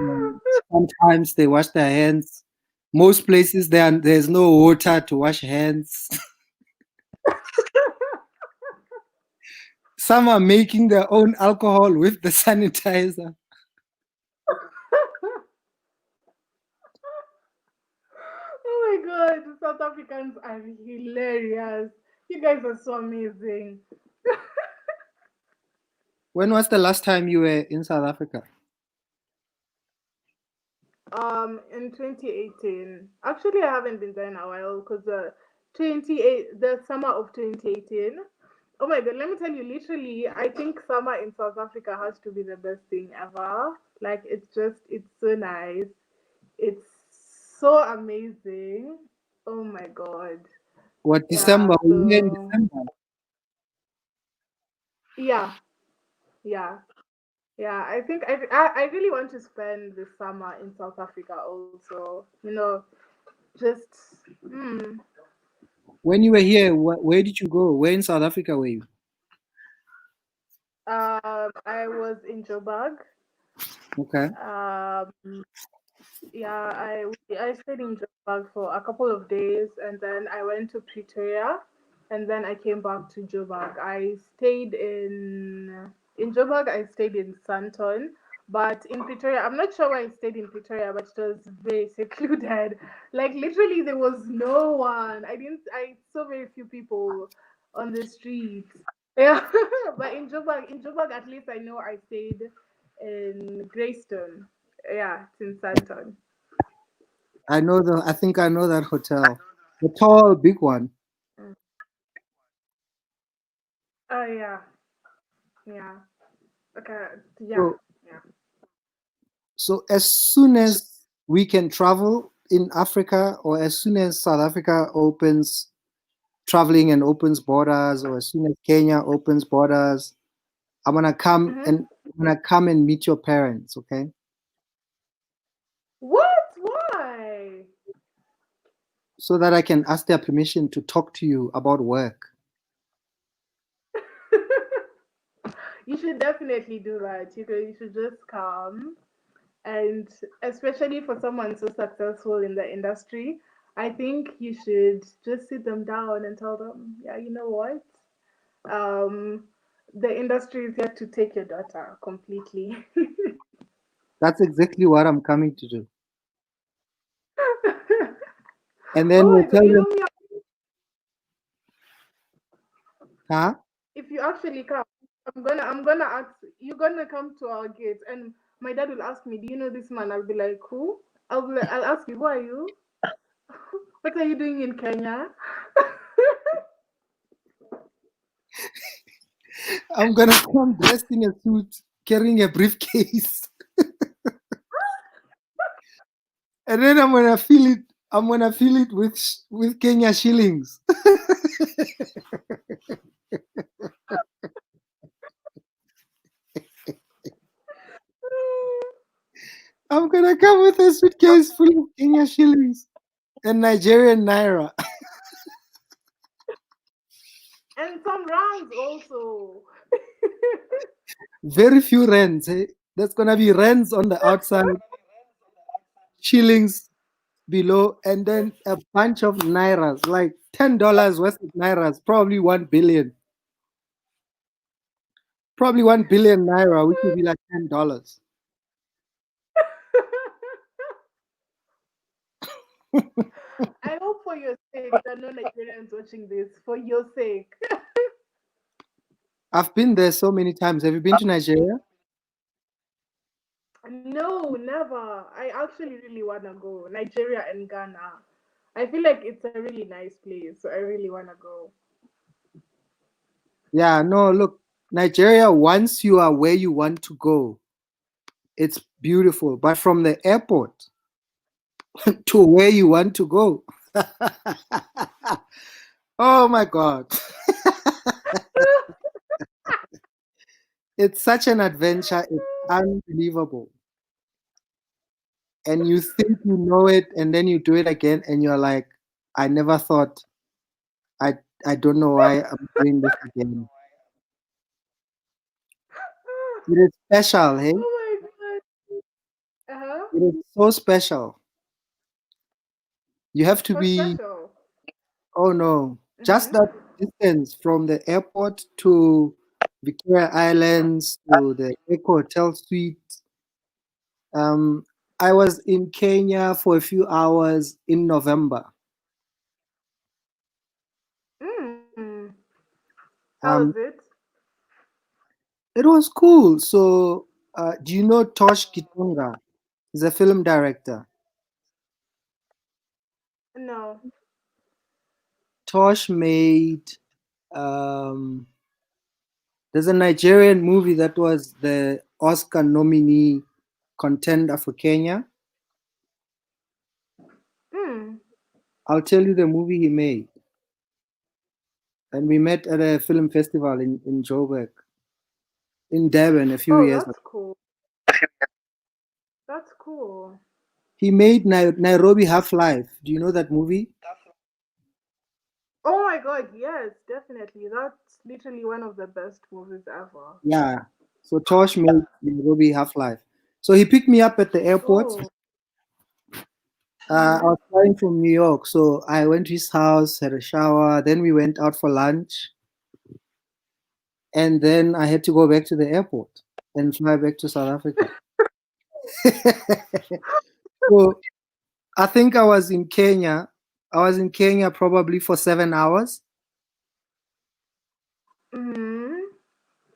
Sometimes they wash their hands. Most places there's no water to wash hands. Some are making their own alcohol with the sanitizer. Oh my god, the South Africans are hilarious. You guys are so amazing. When was the last time you were in South Africa? In 2018. Actually, I haven't been there in a while because 28 the summer of 2018. Oh my god, let me tell you, literally, I think summer in South Africa has to be the best thing ever. Like, it's so nice. It's so amazing. Oh my god. What, Yeah, December? Were you here in so December? yeah, yeah. Yeah, I think I really want to spend the summer in South Africa also. Just mm, When you were here, where did you go? Where in South Africa were you? I was in Joburg. Okay. Um, yeah, I stayed in Joburg for a couple of days, and then I went to Pretoria, and then I came back to Joburg. I stayed in Joburg. I stayed in Sandton. But in Pretoria, I'm not sure why I stayed in Pretoria, but it was very secluded. Like literally, there was no one. I saw very few people on the streets. Yeah, but in Joburg, at least I know I stayed in Greystone. Yeah, it's in Santon. I think I know that hotel. The tall, big one. Mm. Oh yeah, yeah. Okay, yeah, So, yeah. so as soon as we can travel in Africa, or as soon as South Africa opens traveling and opens borders, or as soon as Kenya opens borders, Mm-hmm. I'm gonna come and meet your parents, okay? What? Why? So that I can ask their permission to talk to you about work. You should definitely do that. You should just come, and especially for someone so successful in the industry, I think you should just sit them down and tell them, yeah, you know what? Um, the industry is here to take your daughter completely. That's exactly what I'm coming to do. And then Oh we'll my god! tell You them, know me. huh? If you actually come, I'm gonna ask. You're gonna come to our gate, and my dad will ask me, "Do you know this man?" I'll be like, "Who?" I'll ask you, "Who are you? What are you doing in Kenya?" I'm gonna come dressed in a suit, carrying a briefcase, and then I'm gonna fill it. I'm gonna fill it with Kenya shillings. I'm gonna come with a suitcase full of Kenya shillings and Nigerian naira. And some rounds also. Very few rands. Eh? There's gonna be rands on the outside, shillings below, and then a bunch of nairas, like $10 worth of nairas, probably 1 billion. Probably 1 billion naira, which would be like $10. I hope for your sake that no Nigerians watching this. For your sake. I've been there so many times. Have you been to Nigeria? No, never. I actually really wanna go. Nigeria and Ghana. I feel like it's a really nice place, so I really wanna go. Yeah, no, look, Nigeria, once you are where you want to go, it's beautiful. But from the airport to where you want to go, oh my God. It's such an adventure. It's unbelievable. And you think you know it, and then you do it again, and you're like, I never thought, I, I don't know why I'm doing this again. It is special, hey? Oh my god. Uh-huh. It is so special. You have to What's be, special? oh no, just Mm-hmm. that distance from the airport to Victoria Islands to the Eco Hotel Suite. Um, I was in Kenya for a few hours in November. Mm. How was Um, it? it was cool. So, do you know Tosh Gitonga? He's a film director. No. Tosh made, um, there's a Nigerian movie that was the Oscar nominee contender for Kenya. Mm. I'll tell you the movie he made. And we met at a film festival in Joburg, in Durban a few Oh, years ago. that's cool. That's cool. He made Nairobi Half Life. Do you know that movie? Oh my god, yes, definitely. That's literally one of the best movies ever. Yeah. So Tosh made Nairobi Half Life. So he picked me up at the airport. Oh. I Mm-hmm. was flying from New York, so I went to his house, had a shower, then we went out for lunch, and then I had to go back to the airport and fly back to South Africa. So I think I was in Kenya. I was in Kenya probably for 7 hours, Mm-hmm.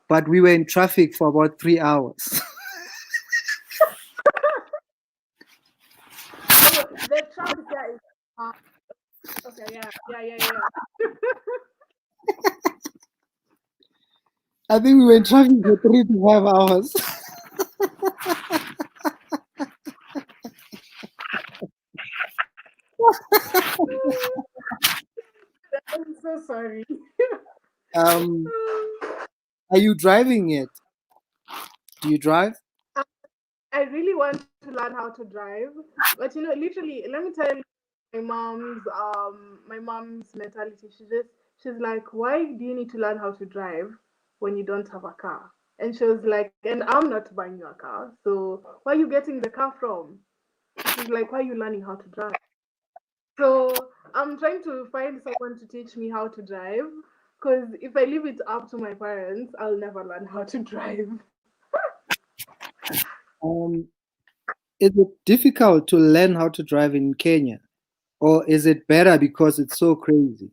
but we were in traffic for about 3 hours. Oh, the traffic there is. Okay, yeah. I think we were in traffic for 3 to 5 hours. I'm so sorry. Um, are you driving yet? Do you drive? I really want to learn how to drive, but literally, let me tell you, my mom's mentality. She's like, why do you need to learn how to drive when you don't have a car? And she was like, and I'm not buying you a car, so where are you getting the car from? She's like, why are you learning how to drive? So I'm trying to find someone to teach me how to drive, because if I leave it up to my parents, I'll never learn how to drive. Um, is it difficult to learn how to drive in Kenya, or is it better because it's so crazy?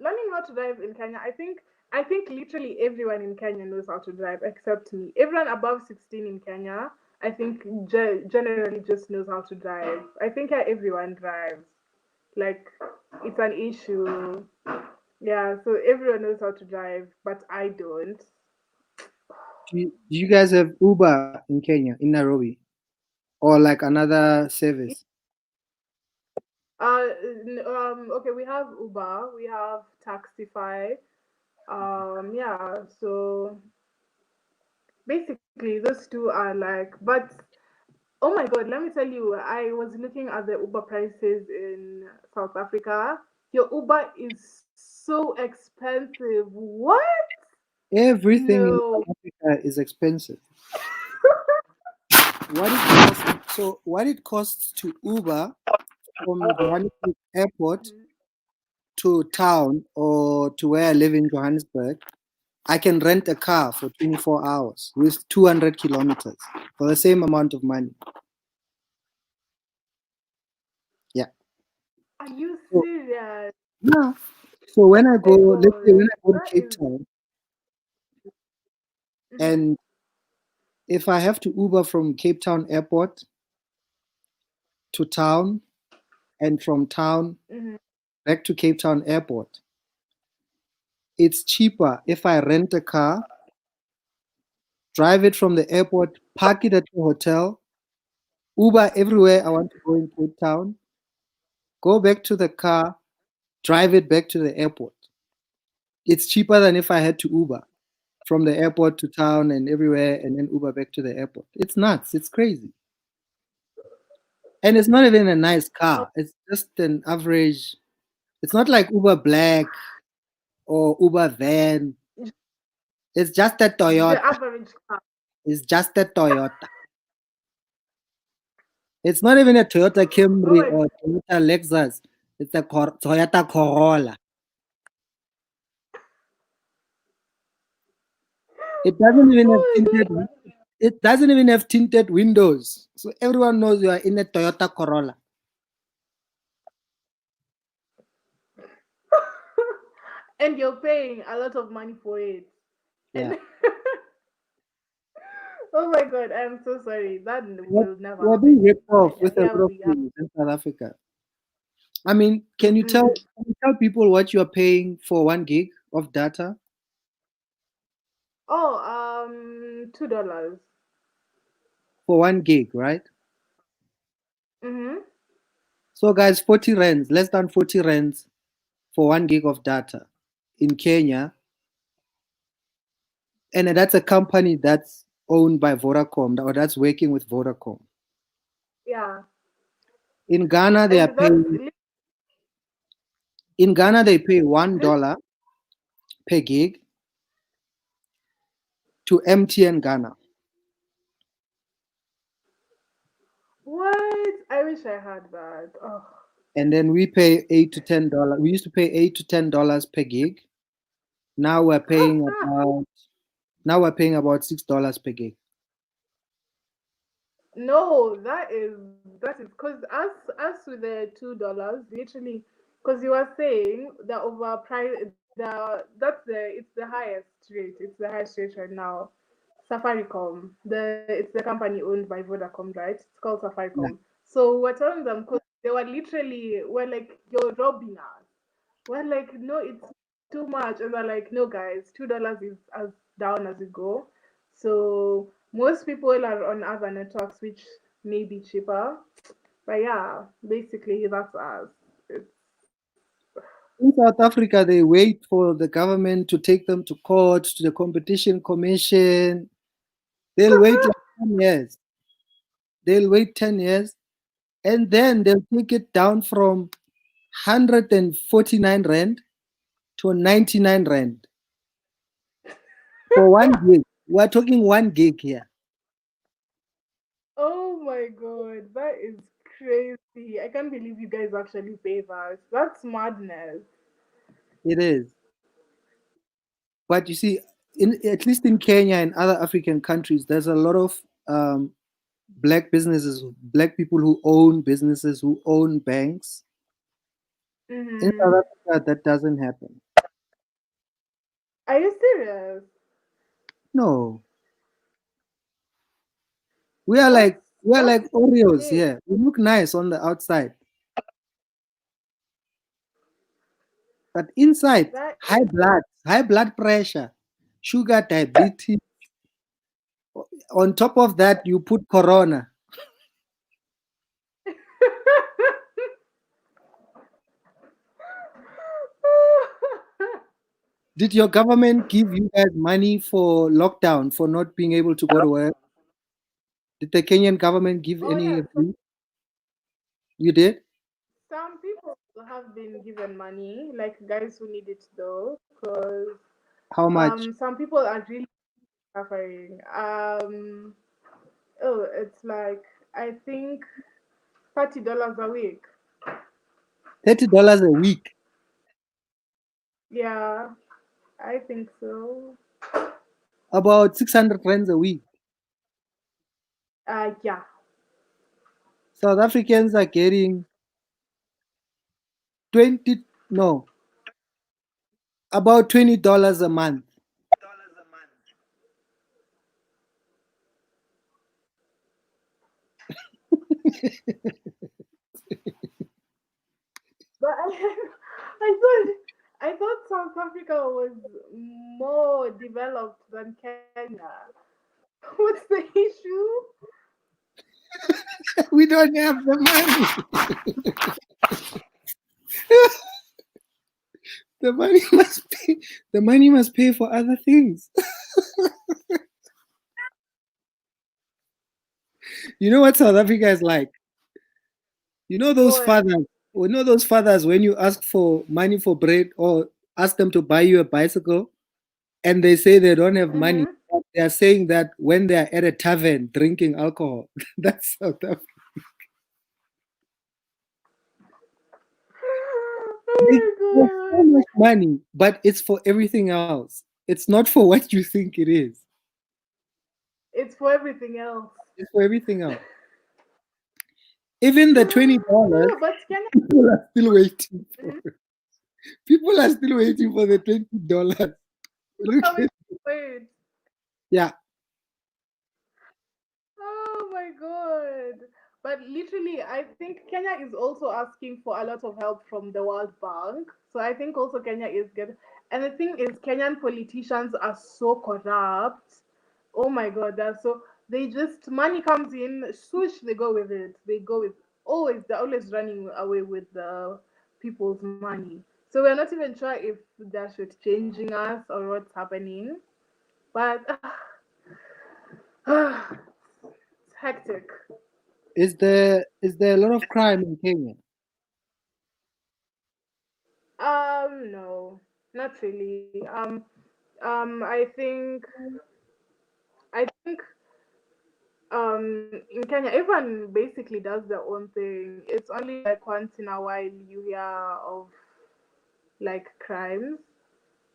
Learning how to drive in Kenya, I think literally everyone in Kenya knows how to drive except me. Everyone above 16 in Kenya, I think generally just knows how to drive. I think everyone drives. Like it's an issue. Yeah, so everyone knows how to drive, but I don't. Do you guys have Uber in Kenya, in Nairobi, or like another service? Okay, we have Uber, we have Taxify. Yeah, so basically those two are like, but oh my god, let me tell you, I was looking at the Uber prices in South Africa. Your Uber is so expensive. What? Everything in No. South Africa is expensive. What it costs to Uber from Johannesburg Airport Mhm. to town or to where I live in Johannesburg, I can rent a car for 24 hours with 200 kilometers for the same amount of money. Yeah. Are you So, serious? yeah. So when I go, My let's say god. when I go to That Cape is. Town, Mhm, and if I have to Uber from Cape Town Airport to town and from town mhm. back to Cape Town Airport, it's cheaper if I rent a car, drive it from the airport, park it at the hotel, Uber everywhere I want to go in Cape Town, go back to the car, drive it back to the airport. It's cheaper than if I had to Uber from the airport to town and everywhere and then Uber back to the airport. It's nuts. It's crazy. And it's not even a nice Oh, car. It's just an average. It's not like Uber Black or Uber Van. It's just a the Toyota. average car. It's just a Toyota. It's not even a Toyota Oh Camry my or Toyota Lexus. It's a Toyota Corolla. It doesn't even have oh my tinted. god. It doesn't even have tinted windows. So everyone knows you are in a Toyota Corolla. And you're paying a lot of money for it. Yeah. And oh my god, I'm so sorry. That We're, will never we're being happen in ripped off Kenya. with a Here lot of we have. things in South Africa. I mean, Mm-mm. can you tell people what you are paying for 1 gig of data? Oh, $2. For 1 gig, right? Mm-hmm. So guys, 40 rands, less than 40 rands for 1 gig of data in Kenya. And that's a company that's owned by Vodacom or that's working with Vodacom. Yeah. In Ghana, they are And that's paying in Ghana they pay $1 per gig to MTN Ghana. what? I wish I had that. Oh. And then we pay $8 to $10. We used to pay $8 to $10 per gig. Now we're paying about Now we're paying about $6 per gig. No, that is because us with the $2 literally, because you were saying the overprice, it's the highest rate. It's the highest rate right now. Safaricom, it's the company owned by Vodacom, right? It's called Yeah. Safaricom. So we're telling them because they were like, you're robbing us. We're like, no, it's too much. And they're like, no, guys, $2 is as down as it go. So most people are on other networks, which may be cheaper. But yeah, basically, that's us. It's, In South Africa, they wait for the government to take them to court, to the competition commission. They'll wait like 10 years. They'll wait 10 years and then they'll take it down from 149 rand to 99 rand for 1 gig. We're talking 1 gig here. oh my god, that is crazy. I can't believe you guys actually pay that. That's madness. It is. But you see, at least in Kenya and other African countries, there's a lot of black businesses, black people who own businesses, who own banks. In Mm-hmm. South Africa, that doesn't happen. Are you serious? No, we are That's like we are that's like Oreos insane. here. We look nice on the outside, but inside, That is high blood pressure, sugar, diabetes. On top of that, you put corona. Did your government give you guys money for lockdown for not being able to go to work? Did the Kenyan government give oh any yeah, relief? You did? some people have been given money, like guys who need it though, because How much? some people are really suffering. Oh, it's like I think $30 a week. $30 a week. Yeah, I think so. About 600 rands a week. Yeah. South Africans are getting 20, no, about $20 a month. But I thought South Africa was more developed than Kenya. What's the issue? We don't have the money. The money must pay. The money must pay for other things. You know what South Africa is like? You know those What? fathers. You know those fathers when you ask for money for bread or ask them to buy you a bicycle, and they say they don't have money. Mm-hmm. But they are saying that when they are at a tavern drinking alcohol. That's South Africa. They have so Oh my much god. money, but it's for everything else. It's not for what you think it is. It's for everything else. It's for everything else. Even the $20, But Kenya. people are still waiting for. Mhm. People are still waiting for the $20. Look Oh, at, wait. yeah, Oh my god. But literally, I think Kenya is also asking for a lot of help from the World Bank. So I think also Kenya is good. And the thing is, Kenyan politicians are so corrupt. Oh my god, that's so they just money comes in, swoosh, they go with it. They go with they're always running away with the people's money. So we're not even sure if they're changing us or what's happening. But it's hectic. is there a lot of crime in Kenya? No, not really. I think in Kenya everyone basically does their own thing. It's only like once in a while you hear of like crimes.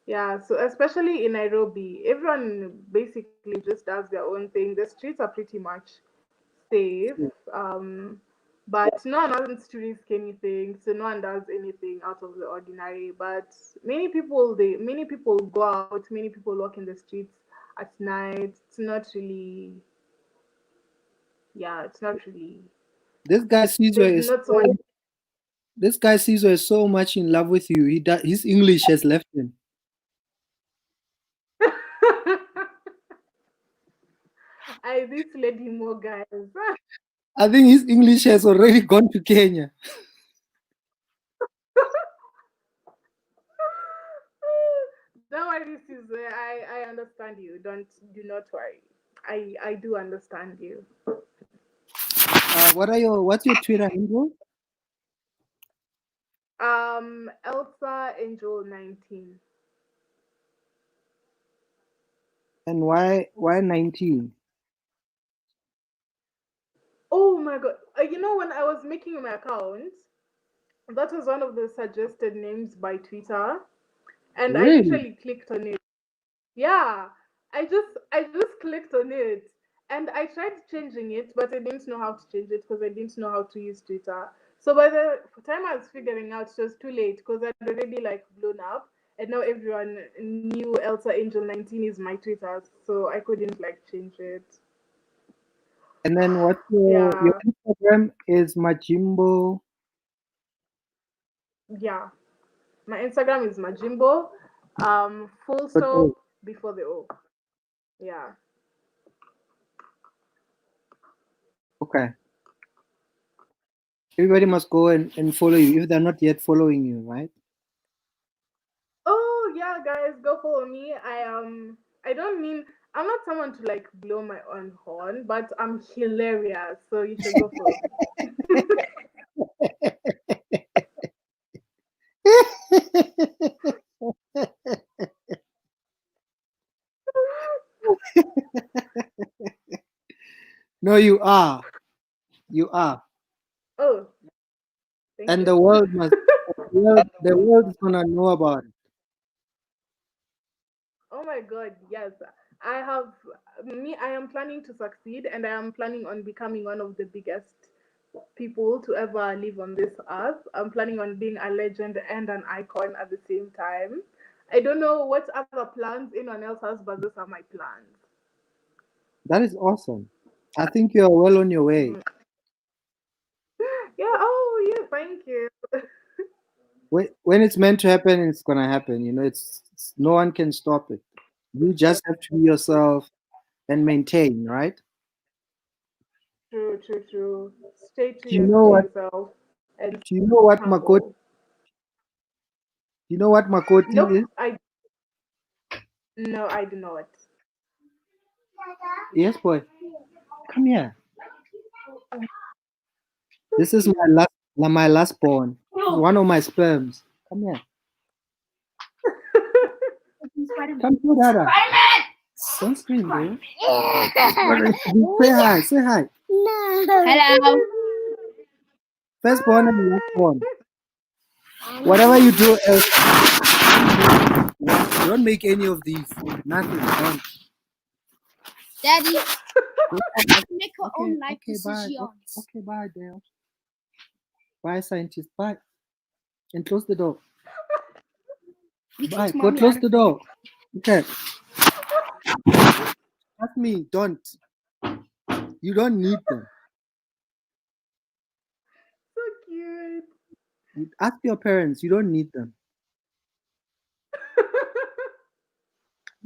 Yeah, so especially in Nairobi, everyone basically just does their own thing. The streets are pretty much safe, but no one wants to risk anything, so no one does anything out of the ordinary. But many people go out, many people walk in the streets at night. It's not really, yeah, it's not really. This guy Caesar There's is not so much. this guy Caesar is so much in love with you. His English has left him. I this lady more guys. I think his English has already gone to Kenya. Don't worry, Caesar. I understand you. Do not worry. I do understand you. What's your Twitter handle? Elsa Angel 19. And why 19? Oh my god. You know when I was making my account, that was one of the suggested names by Twitter, and I Really? literally clicked on it. Yeah, I just clicked on it, and I tried changing it, but I didn't know how to change it because I didn't know how to use Twitter. So by the time I was figuring out, it was too late because I'd already like blown up, and now everyone knew Elsa Angel 19 is my Twitter, so I couldn't like change it. And then what's your Yeah, Instagram is Majimb.o. yeah. My Instagram is Majimb.o, full stop before the O. Yeah. Okay. Everybody must go and follow you if they're not yet following you, right? Oh yeah, guys, go follow me. I don't mean I'm not someone to like blow my own horn, but I'm hilarious, so you should go follow me. No, you are. You are. Oh, thank And you. the world is gonna know about it. Oh my god, yes. I am planning to succeed and I am planning on becoming one of the biggest people to ever live on this earth. I'm planning on being a legend and an icon at the same time. I don't know what other plans anyone else has, but those are my plans. That is awesome. I think you're well on your way. Mhm. Yeah, oh yeah, thank you. When it's meant to happen, it's gonna happen. No one can stop it. You just have to be yourself and maintain, right? True, true, true. Stay true Do you know to what? yourself and Do you know what Makoti? humble. Do you know what Makoti Nope, is? I no, I do not. Yes, boy. Come here. So This is cute. my last born. One of my sperms. Come here. Come to Dada. Don't scream, bro. Say hi. Say hi. Hello. Firstborn and lastborn. Whatever you do, don't make any of these. Nothing. Don't. Daddy, Go. make her Okay. own life Okay. Bye. decisions. Okay. Bye, Dale. Bye, scientist. Bye. And close the door. We Bye. kicked Go mommy close out the of here. door. Okay. Ask me. Don't. You don't need them. So cute. Ask your parents. You don't need them.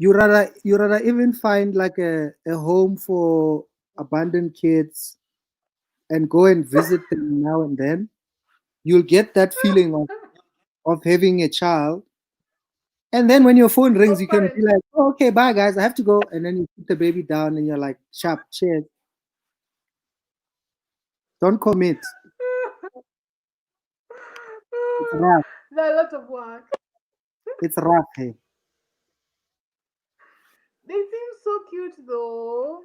You rather even find like a home for abandoned kids and go and visit them now and then. You'll get that feeling of having a child. And then when your phone rings, Of you can be parents. like, oh, okay, bye guys, I have to go. And then you put the baby down and you're like, sharp, cheers. Don't commit. It's rough. They're a lot of work. It's rough, hey. They seem so cute though.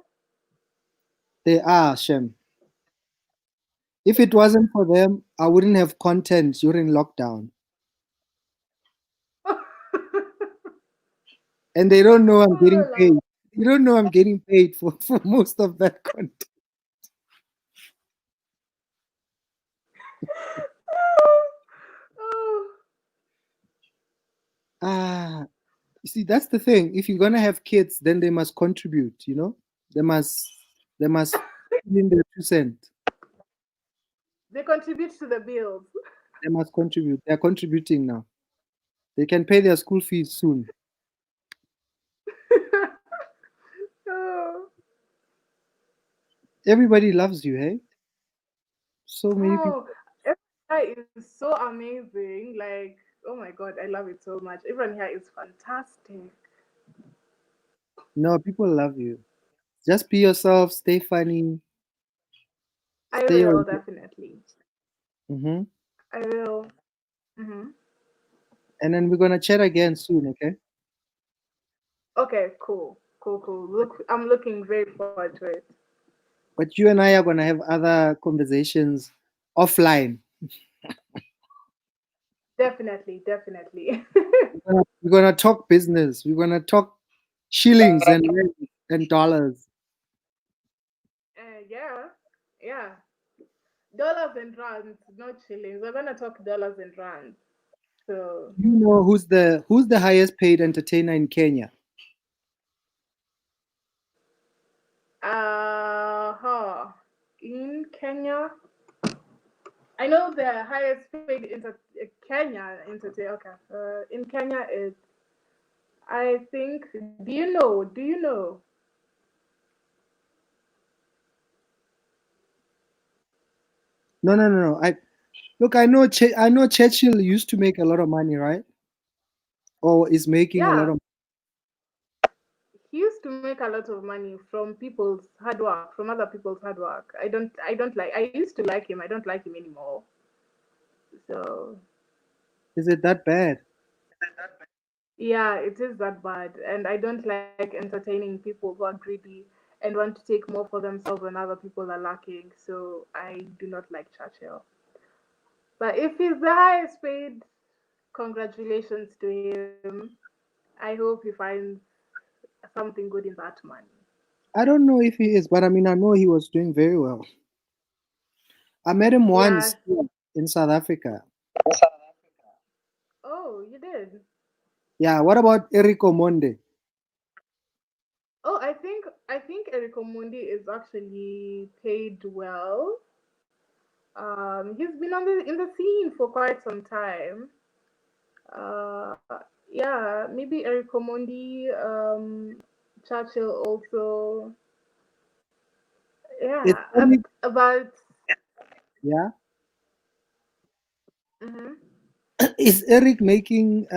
They are, Shem. If it wasn't for them, I wouldn't have content during lockdown. And they don't know I'm getting Oh, paid. You don't know I'm getting paid for, for most of that content. oh, Ah, you see, that's the thing. If you're gonna have kids, then they must contribute, you know? They must put in their 2 cents. they contribute to the bills. They must contribute. They're contributing now. They can pay their school fees soon. Oh, Everybody loves you, hey? So many people. oh, everyone here is so amazing. Like, oh my god, I love it so much. Everyone here is fantastic. No, people love you. Just be yourself, stay funny, I stay will on. definitely. Hmm. I will. Hmm. And then we're gonna chat again soon, okay? Okay, cool, cool, cool. Look, I'm looking very forward to it. But you and I are gonna have other conversations offline. Definitely, definitely. We're gonna talk business. We're gonna talk shillings and rands and dollars. Yeah, yeah. Dollars and rands, not shillings. We're gonna talk dollars and rands. So, You know who's the highest paid entertainer in Kenya? huh. In Kenya, I know the highest paid Kenya entertainer. Okay. In Kenya, it's I think. Do you know? Do you know? No, no, no, no. I look. I know Churchill used to make a lot of money, right? Or is making a lot Yeah, of. he used to make a lot of money from people's hard work, from other people's hard work. I don't like. I used to like him. I don't like him anymore. So Is it that bad? yeah, it is that bad, and I don't like entertaining people who are greedy and want to take more for themselves when other people are lacking. So I do not like Churchill. But if he's the highest paid, congratulations to him. I hope he finds something good in that money. I don't know if he is, but I mean, I know he was doing very well. I met him Yeah. once in South Africa. Oh, you did. Yeah. What about Eric Omonde? Oh, I think Eric Omondi is actually paid well. He's been on in the scene for quite some time. Uh, yeah, maybe Eric Omondi, Churchill also. Is Yeah, Eric, about. yeah. Mhm. Is Eric making?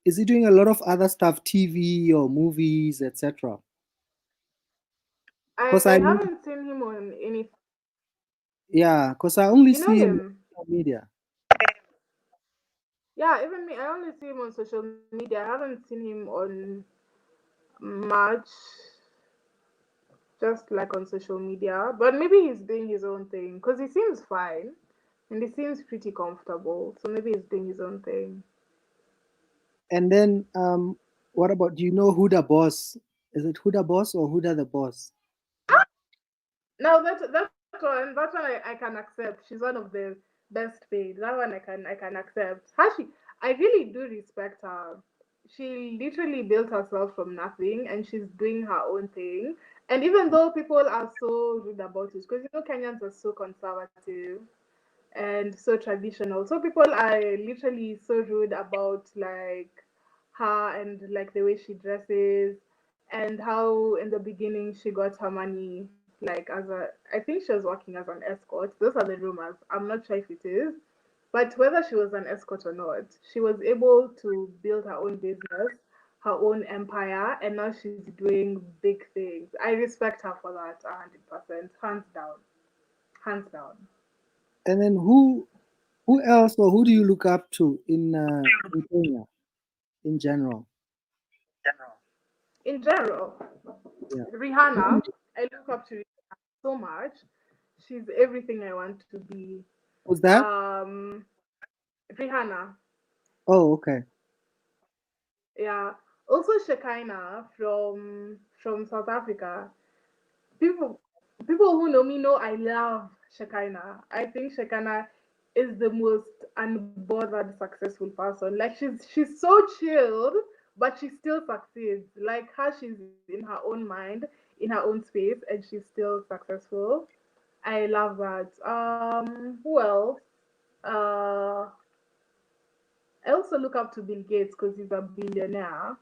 Is he doing a lot of other stuff, TV or movies, etc.? I Because I know, haven't seen him on any. yeah, because I only You know see him him? on social media. Yeah, even me. I only see him on social media. I haven't seen him on much, just like on social media. But maybe he's doing his own thing because he seems fine and he seems pretty comfortable. So maybe he's doing his own thing. And then, what about? Do you know Huda Boss? Is it Huda Boss or Huda the Boss? Now that one I can accept. She's one of the best paid. That one I can accept. Hashi, I really do respect her. She literally built herself from nothing and she's doing her own thing. And even though people are so rude about it, because Kenyans are so conservative and so traditional. So people are literally so rude about like her and like the way she dresses and how in the beginning she got her money like as a I think she was working as an escort. Those are the rumors. I'm not sure if it is. But whether she was an escort or not, she was able to build her own business, her own empire, and now she's doing big things. I respect her for that 100%, hands down, hands down. And then who else or who do you look up to in Kenya in general? In general, Yeah. Rihanna, I look up to Rihanna so much. She's everything I want to be. Who's that? Um, Rihanna, Oh, okay. yeah. Also Shekinah from South Africa. People people who know me know I love Shekinah. I think Shekinah is the most unbothered successful person. Like she's so chilled, but she still succeeds. Like how she's in her own mind, in her own space, and she's still successful. I love that. Who else? Uh, I also look up to Bill Gates because he's a billionaire.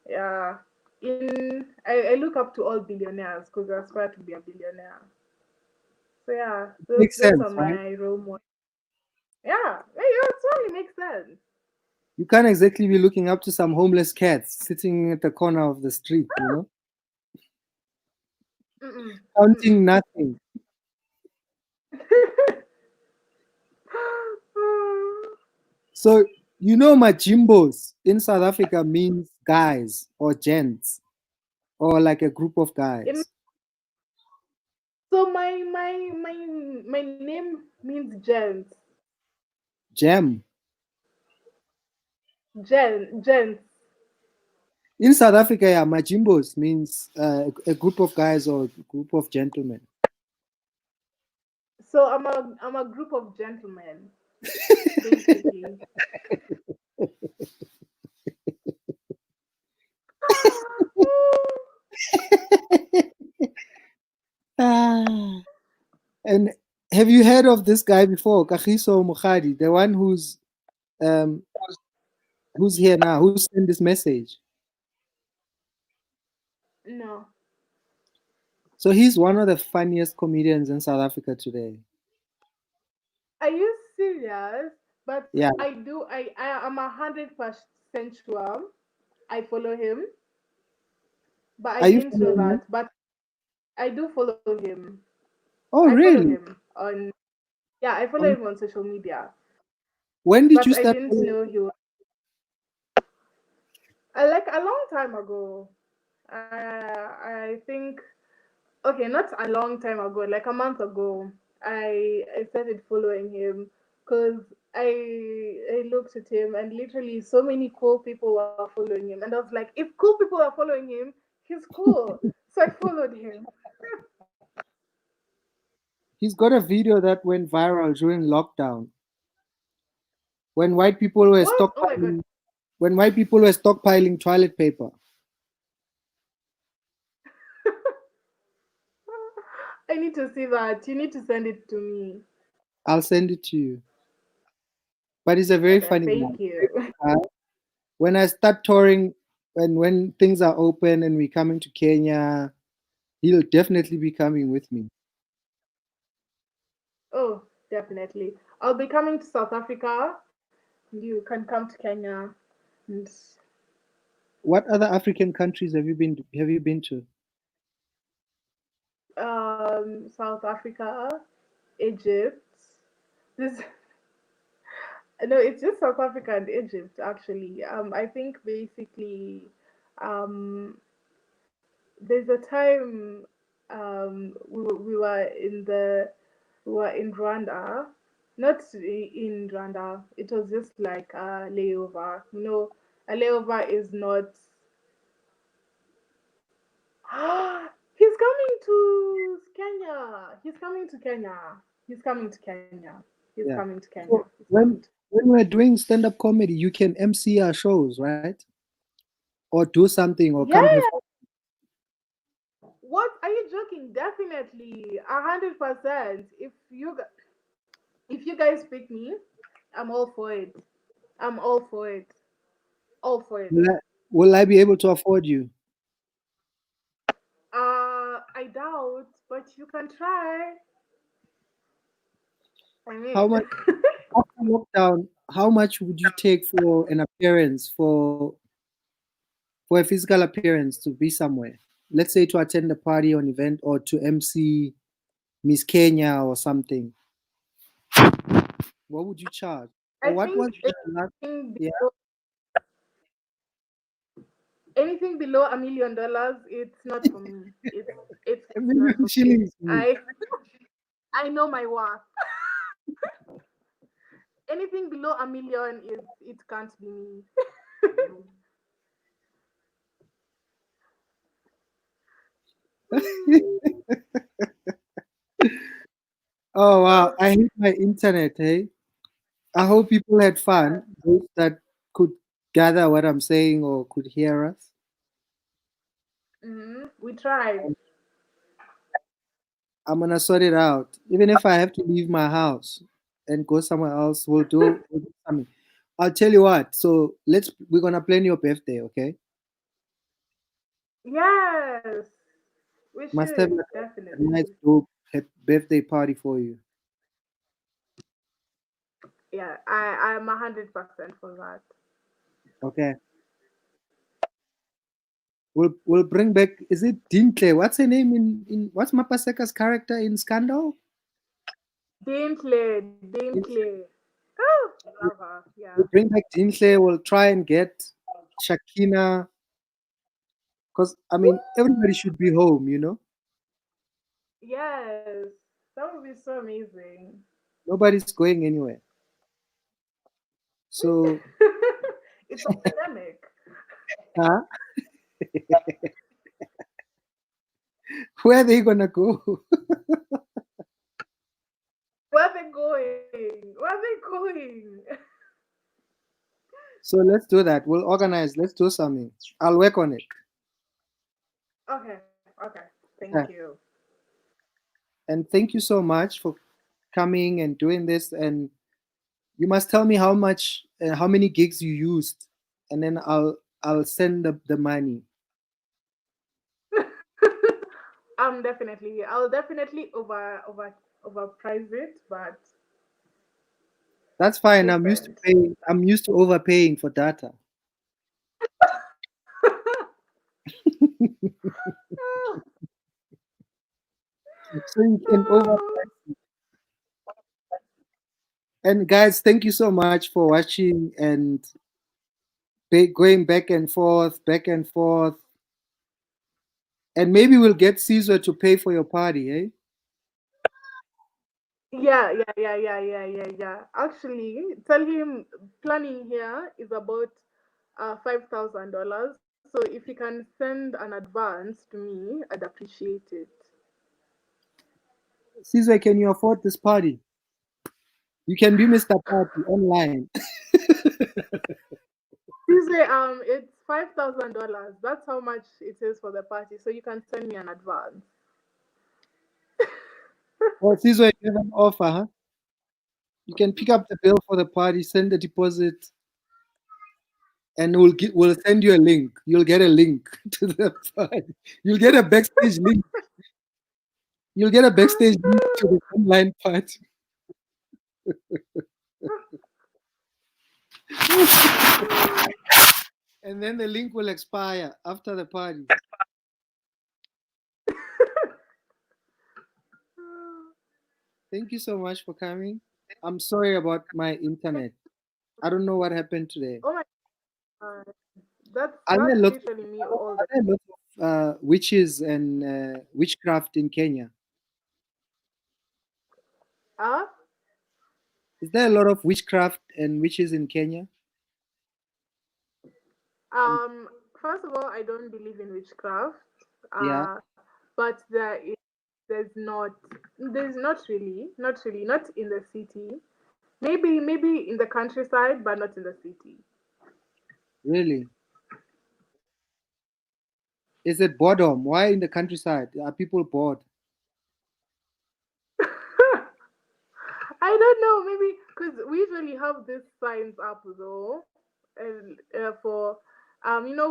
Yeah. I look up to all billionaires because I aspire to be a billionaire. So yeah, those Makes those are sense, right? my role models. Yeah, it totally makes sense. You can't exactly be looking up to some homeless cats sitting at the corner of the street, Mm-mm, counting mm-mm. nothing. So, Majimbos in South Africa means guys or gents or like a group of In, guys. so my name means gent, Gem. gents. In South Africa, yeah, Majimbos means a group of guys or a group of gentlemen. So I'm a group of gentlemen, basically. Ah. And have you heard of this guy before, Kagiso Mukhadi, the one um, who's here now, who sent this message? No. So he's one of the funniest comedians in South Africa today. Are you serious? But Yeah. I am 100% sure I follow him, but I Are you didn't know following him? that. But I do follow him. Oh, I follow really? him on yeah, I follow Um, him on social media. when did But you I start didn't following? know he was like a long time ago. I think okay, not a long time ago, like a month ago. I started following him because I looked at him and literally so many cool people were following him, and I was like, if cool people are following him, he's cool. So I followed him. He's got a video that went viral during lockdown when white people were What? Oh my god! stockpiling when white people were stockpiling toilet paper. I need to see that. You need to send it to me. I'll send it to you. But he's a very Okay, funny thank you. guy. When I start touring, when things are open and we're coming to Kenya, he'll definitely be coming with me. Oh, definitely. I'll be coming to South Africa. You can come to Kenya. And, What other African countries have you been to? South Africa, Egypt. This no, it's just South Africa and Egypt actually. I think basically, um, there's a time we were in Rwanda, not in Rwanda. It was just like a layover. A layover is not. He's coming to Kenya. He's coming to Kenya. He's coming to Kenya. He's Yeah. coming to Kenya. So He's coming to. when we're doing stand-up comedy, you can MC our shows, right? Or do something or come Yeah. perform. What are you joking? Definitely, 100%. If you guys pick me, I'm all for it. I'm all for it. All for it. Will I be able to afford you? I doubt, but you can try. I How mean, much after lockdown? How much would you take for an appearance for a physical appearance to be somewhere? Let's say to attend a party or an event or to MC Miss Kenya or something. What would you charge? Or I what think was the last? Yeah, anything below $1 million, it's not for me. It's a not for million me. shillings. I know my worth. Anything below a million is it can't be me. Oh wow, Oh, I hate my internet, hey. I hope people had fun, those that could gather what I'm saying or could hear us. we tried. I'm gonna sort it out. Even if I have to leave my house and go somewhere else, we'll do something. I'll tell you what. So we're gonna plan your birthday, okay? Yes, we Must have should like a nice definitely. dope birthday party for you. Yeah, I'm 100% for that. Okay. We'll bring back, is it Dintle? What's her name in what's Mapaseka's character in Scandal? Dinkley, Dinkley. Oh, love her. We'll Yeah. bring back Dintle, we'll try and get Shakina. Because I mean everybody should be home, you know? Yes, that would be so amazing. Nobody's going anywhere. So It's a pandemic. huh? Where are they gonna go? Where are they going? Where are they going? So let's do that. We'll organize. Let's do something. I'll work on it. Okay, okay. Thank Yeah. you. And thank you so much for coming and doing this. And you must tell me how much, how many gigs you used, and then I'll send the money. Definitely. I'll definitely overprice it, but That's fine. I'm used to depends. paying. I'm used to overpaying for data, so you can over. And guys, thank you so much for watching and going back and forth, and maybe we'll get Caesar to pay for your party, eh? Yeah. Actually, tell him planning here is about $5,000. So if you can send an advance to me, I'd appreciate it. Caesar, can you afford this party? You can be Mr. Party online. Tuesday, it's $5,000. That's how much it is for the party. So you can send me an advance. Or Caesar, you have an offer, huh? You can pick up the bill for the party, send the deposit, and we'll send you a link. You'll get a link to the party. You'll get a backstage link. You'll get a backstage link to the online party. And then the link will expire after the party. Thank you so much for coming. I'm sorry about my internet. I don't know what happened today. Oh my god, that's Are there that's lots of, literally me all the. are there lots of witches and witchcraft in Kenya? Ah, Is there a lot of witchcraft and witches in Kenya? And first of all, I don't believe in witchcraft. yeah, But there's not in the city. Maybe in the countryside, but not in the city. really. Is it boredom? Why in the countryside? Are people bored? I don't know, maybe because we usually have these signs up though, and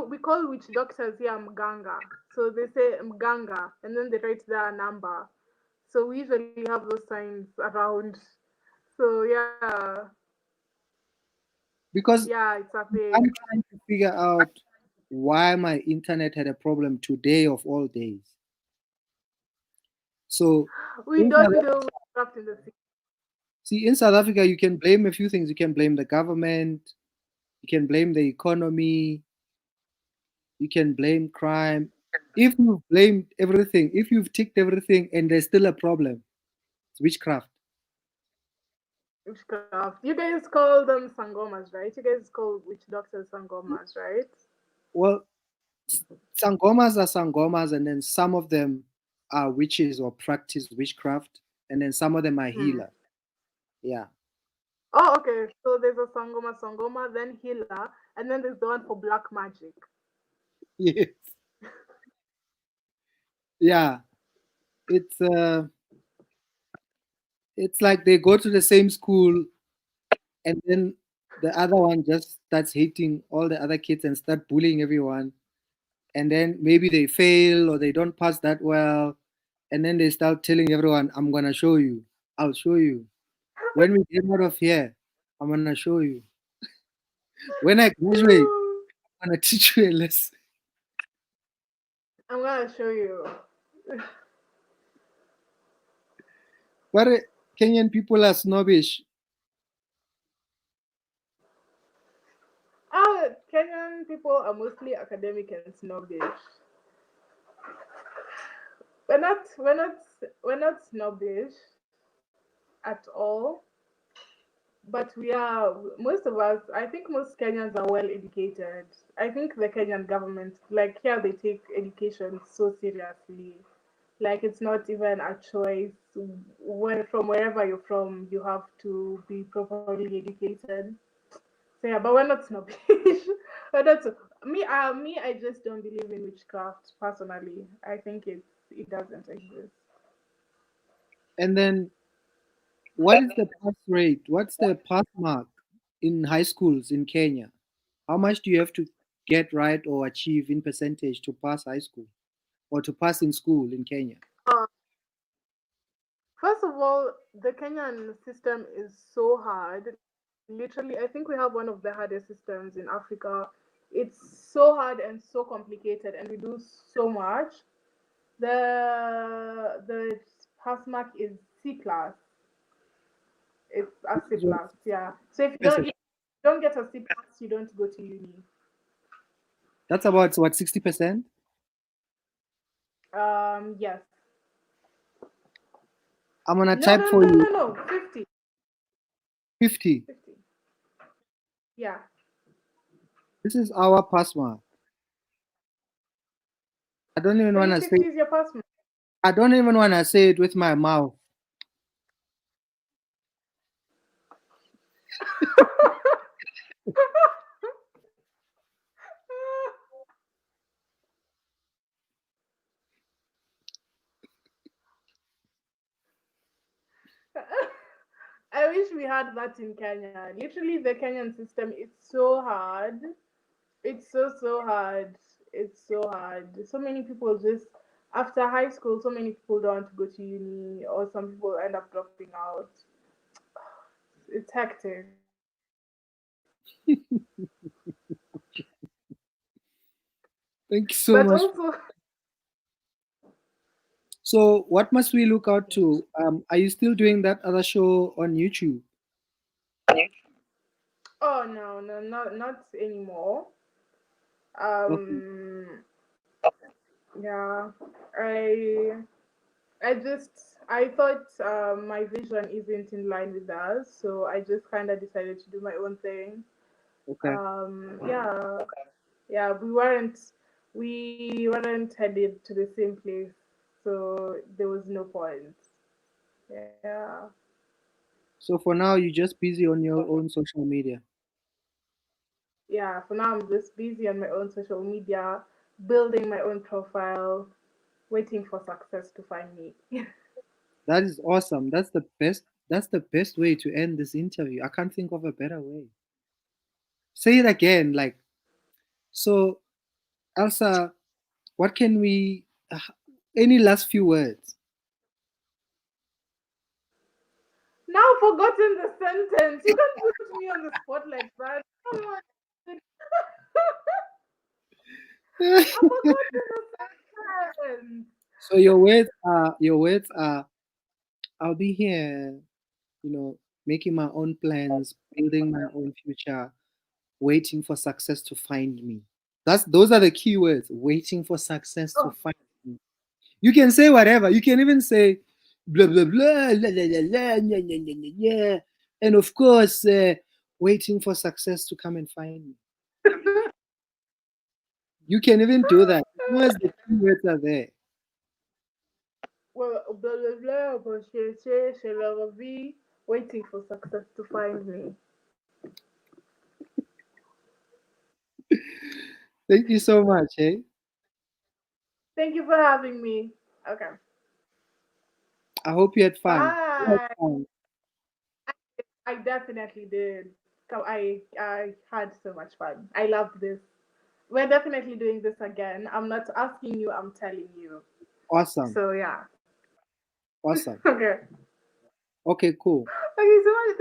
we call witch doctors here mganga. So they say mganga, and then they write their number. So we usually have those signs around. So Because yeah, it's a thing. I'm trying to figure out why my internet had a problem today of all days. So We in South don't do Africa, witchcraft in the city. see, in South Africa, you can blame a few things. You can blame the government. You can blame the economy. You can blame crime. If you've blamed everything, if you've ticked everything, and there's still a problem, it's witchcraft. Witchcraft. You guys call them sangomas, right? You guys call witch doctors sangomas, right? Well, sangomas are sangomas, and then some of them are witches or practice witchcraft, and then some of them are Hmm. healer. Yeah. Oh, okay. So there's a Sangoma, then Healer, and then there's the one for Black Magic. Yes. Yeah. It's it's like they go to the same school, and then the other one just starts hating all the other kids and start bullying everyone, and then maybe they fail or they don't pass that well, and then they start telling everyone, I'm gonna show you, I'll show you when we get out of here, I'm gonna show you when I graduate, I'm gonna teach you a lesson. I'm gonna show you. But Kenyan people are snobbish. Kenyan people are mostly academic and snobbish. We're not, we're not, we're not snobbish at all. But we are, most of us, I think most Kenyans are well educated. I think the Kenyan government, like here, they take education so seriously. Like it's not even a choice. Where from wherever you're from, you have to be properly educated. So yeah, but we're not snobbish. But that's me. I just don't believe in witchcraft personally. I think it doesn't exist. And then what is the pass rate? What's the pass mark in high schools in Kenya? How much do you have to get right or achieve in percentage to pass high school or to pass in school in Kenya? Uh, First of all, the Kenyan system is so hard. Literally, I think we have one of the hardest systems in Africa. It's so hard and so complicated, and we do so much. The pass mark is C plus. It's a C plus, yeah. So if you don't get a C plus, you don't go to uni. That's about what, 60%? Yes. I'm gonna No, type no, for no, no, you no. 50. 50. 50. Yeah. This is our pass mark. I don't even For you, wanna say 50 is your pass mark. I don't even wanna say it with my mouth. I wish we had that in Kenya. Literally, the Kenyan system is so hard. It's so hard. It's so hard. So many people just after high school, so many people don't want to go to uni, or some people end up dropping out. It's hectic. Thank you so But much. also, So, what must we look out to? Are you still doing that other show on YouTube? oh no, no, not anymore. Okay. Um, yeah, I I thought my vision isn't in line with that, so I just kind of decided to do my own thing. Okay. Yeah, yeah, we weren't headed to the same place, so there was no point. Yeah, So for now, you're just busy on your own social media. yeah. For now, I'm just busy on my own social media, building my own profile, waiting for success to find me. That is awesome. That's the best. That's the best way to end this interview. I can't think of a better way. Say it again. Like so, Elsa. What can we? Any last few words? Now I've forgotten the sentence. You can't put me on the spot like that. Come on. I forgot the sentence. So your words are I'll be here, making my own plans, building my own future, waiting for success to find me. Those are the key words. Waiting for success to Oh, find me. You can say whatever. You can even say blah blah blah, la, la, la, la, nya, nya, nya, nya, nya. And of course, waiting for success to come and find me. You can even do that as long as the key words are there. blah blah blah, but she waiting for success to find me. Thank you so much, eh? Thank you for having me. Okay. I hope you had fun. You had Bye. fun. I definitely did. So I had so much fun. I loved this. We're definitely doing this again. I'm not asking you, I'm telling you. Awesome. So yeah. Awesome. Okay. Okay, cool. Okay, so much.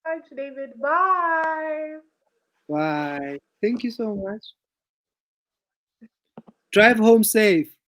Thank you so much, David. Bye. Bye. Thank you so much. Drive home safe.